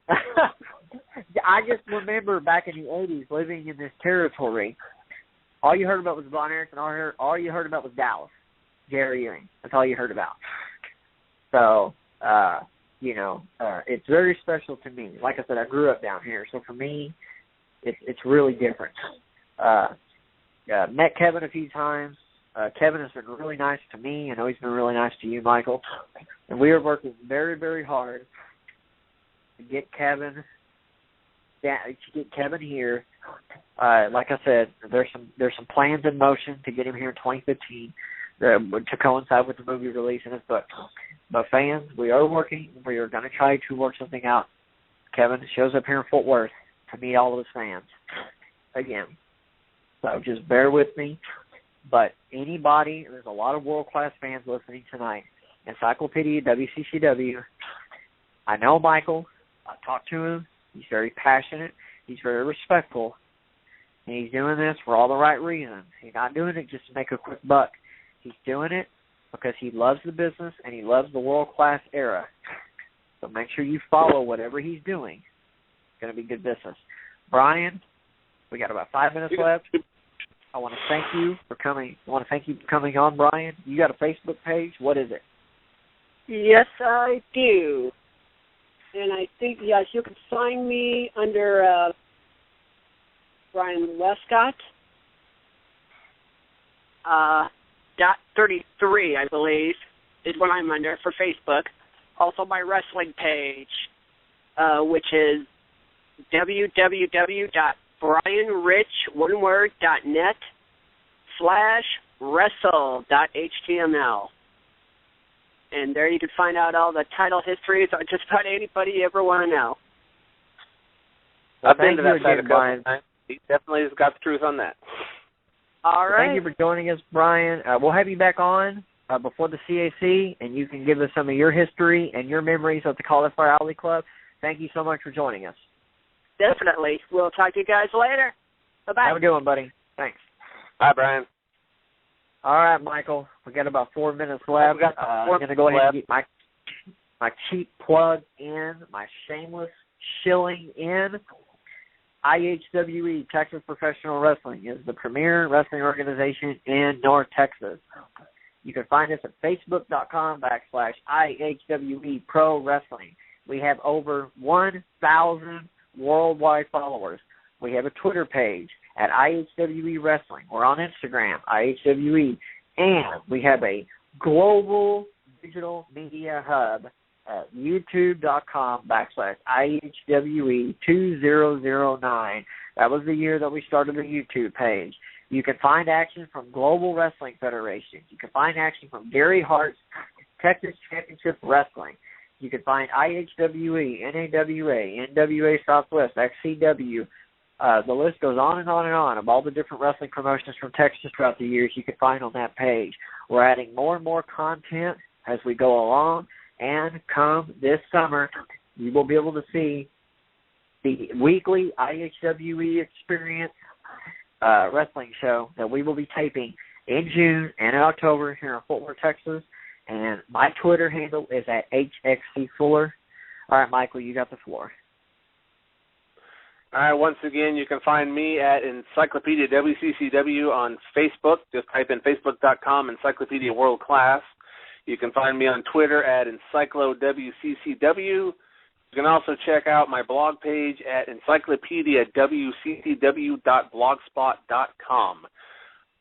I just remember back in the 80s living in this territory. All you heard about was Von Erich, and all you heard about was Dallas, Jerry Ewing. That's all you heard about. So, it's very special to me. Like I said, I grew up down here, so for me, it's really different. Met Kevin a few times. Kevin has been really nice to me. I know he's been really nice to you, Michael. And we are working very, very hard to get Kevin here. Like I said, there's some plans in motion to get him here in 2015 to coincide with the movie release in his book. But fans, we are working. We are going to try to work something out. Kevin shows up here in Fort Worth to meet all of his fans again. So just bear with me. But anybody, there's a lot of world-class fans listening tonight. Encyclopedia, WCCW. I know Michael. I talked to him. He's very passionate. He's very respectful. And he's doing this for all the right reasons. He's not doing it just to make a quick buck. He's doing it because he loves the business and he loves the world-class era. So make sure you follow whatever he's doing. It's going to be good business. Brian, we got about 5 minutes left. I want to thank you for coming. I want to thank you for coming on, Brian. You got a Facebook page. What is it? Yes, I do. And I think, yes, you can find me under Brian Westcott. .33, I believe, is what I'm under for Facebook. Also my wrestling page, which is www.brianrich.net/wrestle.html. And there you can find out all the title histories on just about anybody you ever want to know. I've been to that site a couple times. He definitely has got the truth on that. All right. Thank you for joining us, Brian. We'll have you back on before the CAC, and you can give us some of your history and your memories of the Cauliflower Alley Club. Thank you so much for joining us. Definitely. We'll talk to you guys later. Bye-bye. Have a good one, buddy. Thanks. Bye, Brian. All right, Michael. We got about 4 minutes left. I'm going to go ahead and get my cheap plug in, my shameless shilling in. IHWE, Texas Professional Wrestling, is the premier wrestling organization in North Texas. You can find us at facebook.com/IHWE Pro Wrestling. We have over 1,000 worldwide followers. We have a Twitter page at IHWE Wrestling. We're on Instagram, IHWE. And we have a global digital media hub at youtube.com/IHWE2009. That was the year that we started the YouTube page. You can find action from Global Wrestling Federation. You can find action from Gary Hart's Texas Championship Wrestling. You can find IHWE, NAWA, NWA Southwest, XCW. The list goes on and on and on of all the different wrestling promotions from Texas throughout the years you can find on that page. We're adding more and more content as we go along. And come this summer, you will be able to see the weekly IHWE Experience wrestling show that we will be taping in June and in October here in Fort Worth, Texas. And my Twitter handle is at HXC Fuller. All right, Michael, you got the floor. All right, once again, you can find me at Encyclopedia WCCW on Facebook. Just type in facebook.com Encyclopedia World Class. You can find me on Twitter at EncycloWCCW. You can also check out my blog page at encyclopediawccw.blogspot.com.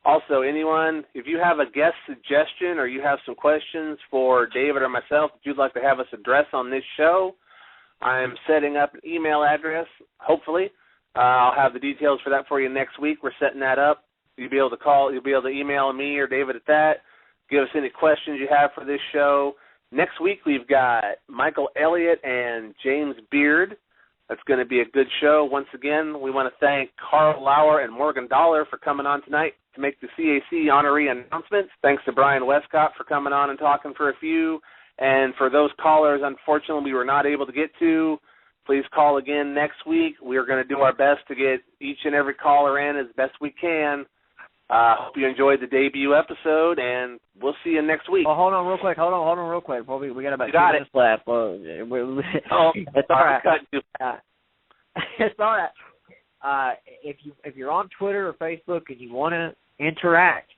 Also, anyone, if you have a guest suggestion or you have some questions for David or myself that you'd like to have us address on this show, I'm setting up an email address, hopefully. I'll have the details for that for you next week. We're setting that up. You'll be able to call, you'll be able to email me or David at that. Give us any questions you have for this show. Next week, we've got Michael Elliott and James Beard. That's going to be a good show. Once again, we want to thank Carl Lauer and Morgan Dollar for coming on tonight to make the CAC honoree announcements. Thanks to Brian Westcott for coming on and talking for a few. And for those callers, unfortunately, we were not able to get to, please call again next week. We are going to do our best to get each and every caller in as best we can. Hope you enjoyed the debut episode, and we'll see you next week. Well, hold on real quick. Hold on real quick. Well, we got about 2 minutes left. Well, it's all right. It's all right. If you're on Twitter or Facebook and you want to interact,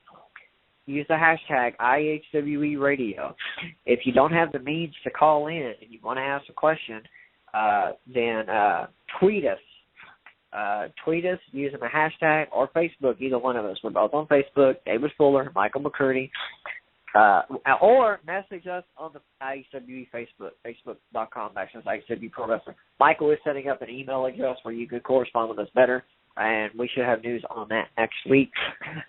use the hashtag IHWE Radio. If you don't have the means to call in and you want to ask a question, then tweet us. Tweet us using the hashtag or Facebook, either one of us. We're both on Facebook, David Fuller, Michael McCurdy, or message us on the IHWE Facebook, facebook.com/IHWE Pro Wrestling. Michael is setting up an email address where you can correspond with us better, and we should have news on that next week.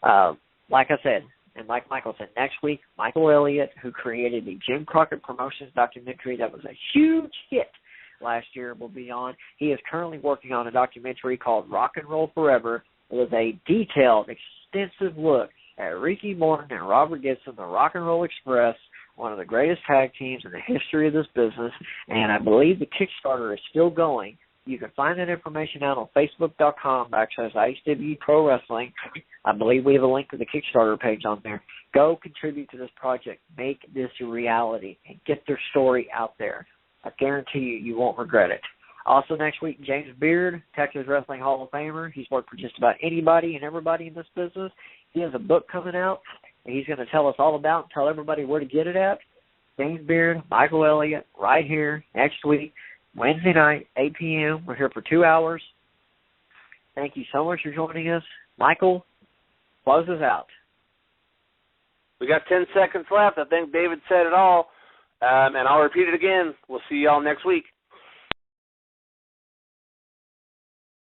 Like I said, and like Michael said, next week, Michael Elliott, who created the Jim Crockett Promotions documentary that was a huge hit last year, will be on. He is currently working on a documentary called Rock and Roll Forever. It is a detailed, extensive look at Ricky Morton and Robert Gibson, the Rock and Roll Express, one of the greatest tag teams in the history of this business, and I believe the Kickstarter is still going. You can find that information out on facebook.com/IHWE Pro Wrestling. I believe we have a link to the Kickstarter page on there. Go contribute to this project. Make this a reality and get their story out there. I guarantee you won't regret it. Also next week, James Beard, Texas Wrestling Hall of Famer. He's worked for just about anybody and everybody in this business. He has a book coming out, and he's going to tell us all about and tell everybody where to get it at. James Beard, Michael Elliott, right here next week, Wednesday night, 8 p.m. We're here for 2 hours. Thank you so much for joining us. Michael, close us out. We We got 10 seconds left. I think David said it all, and I'll repeat it again. We'll see y'all next week.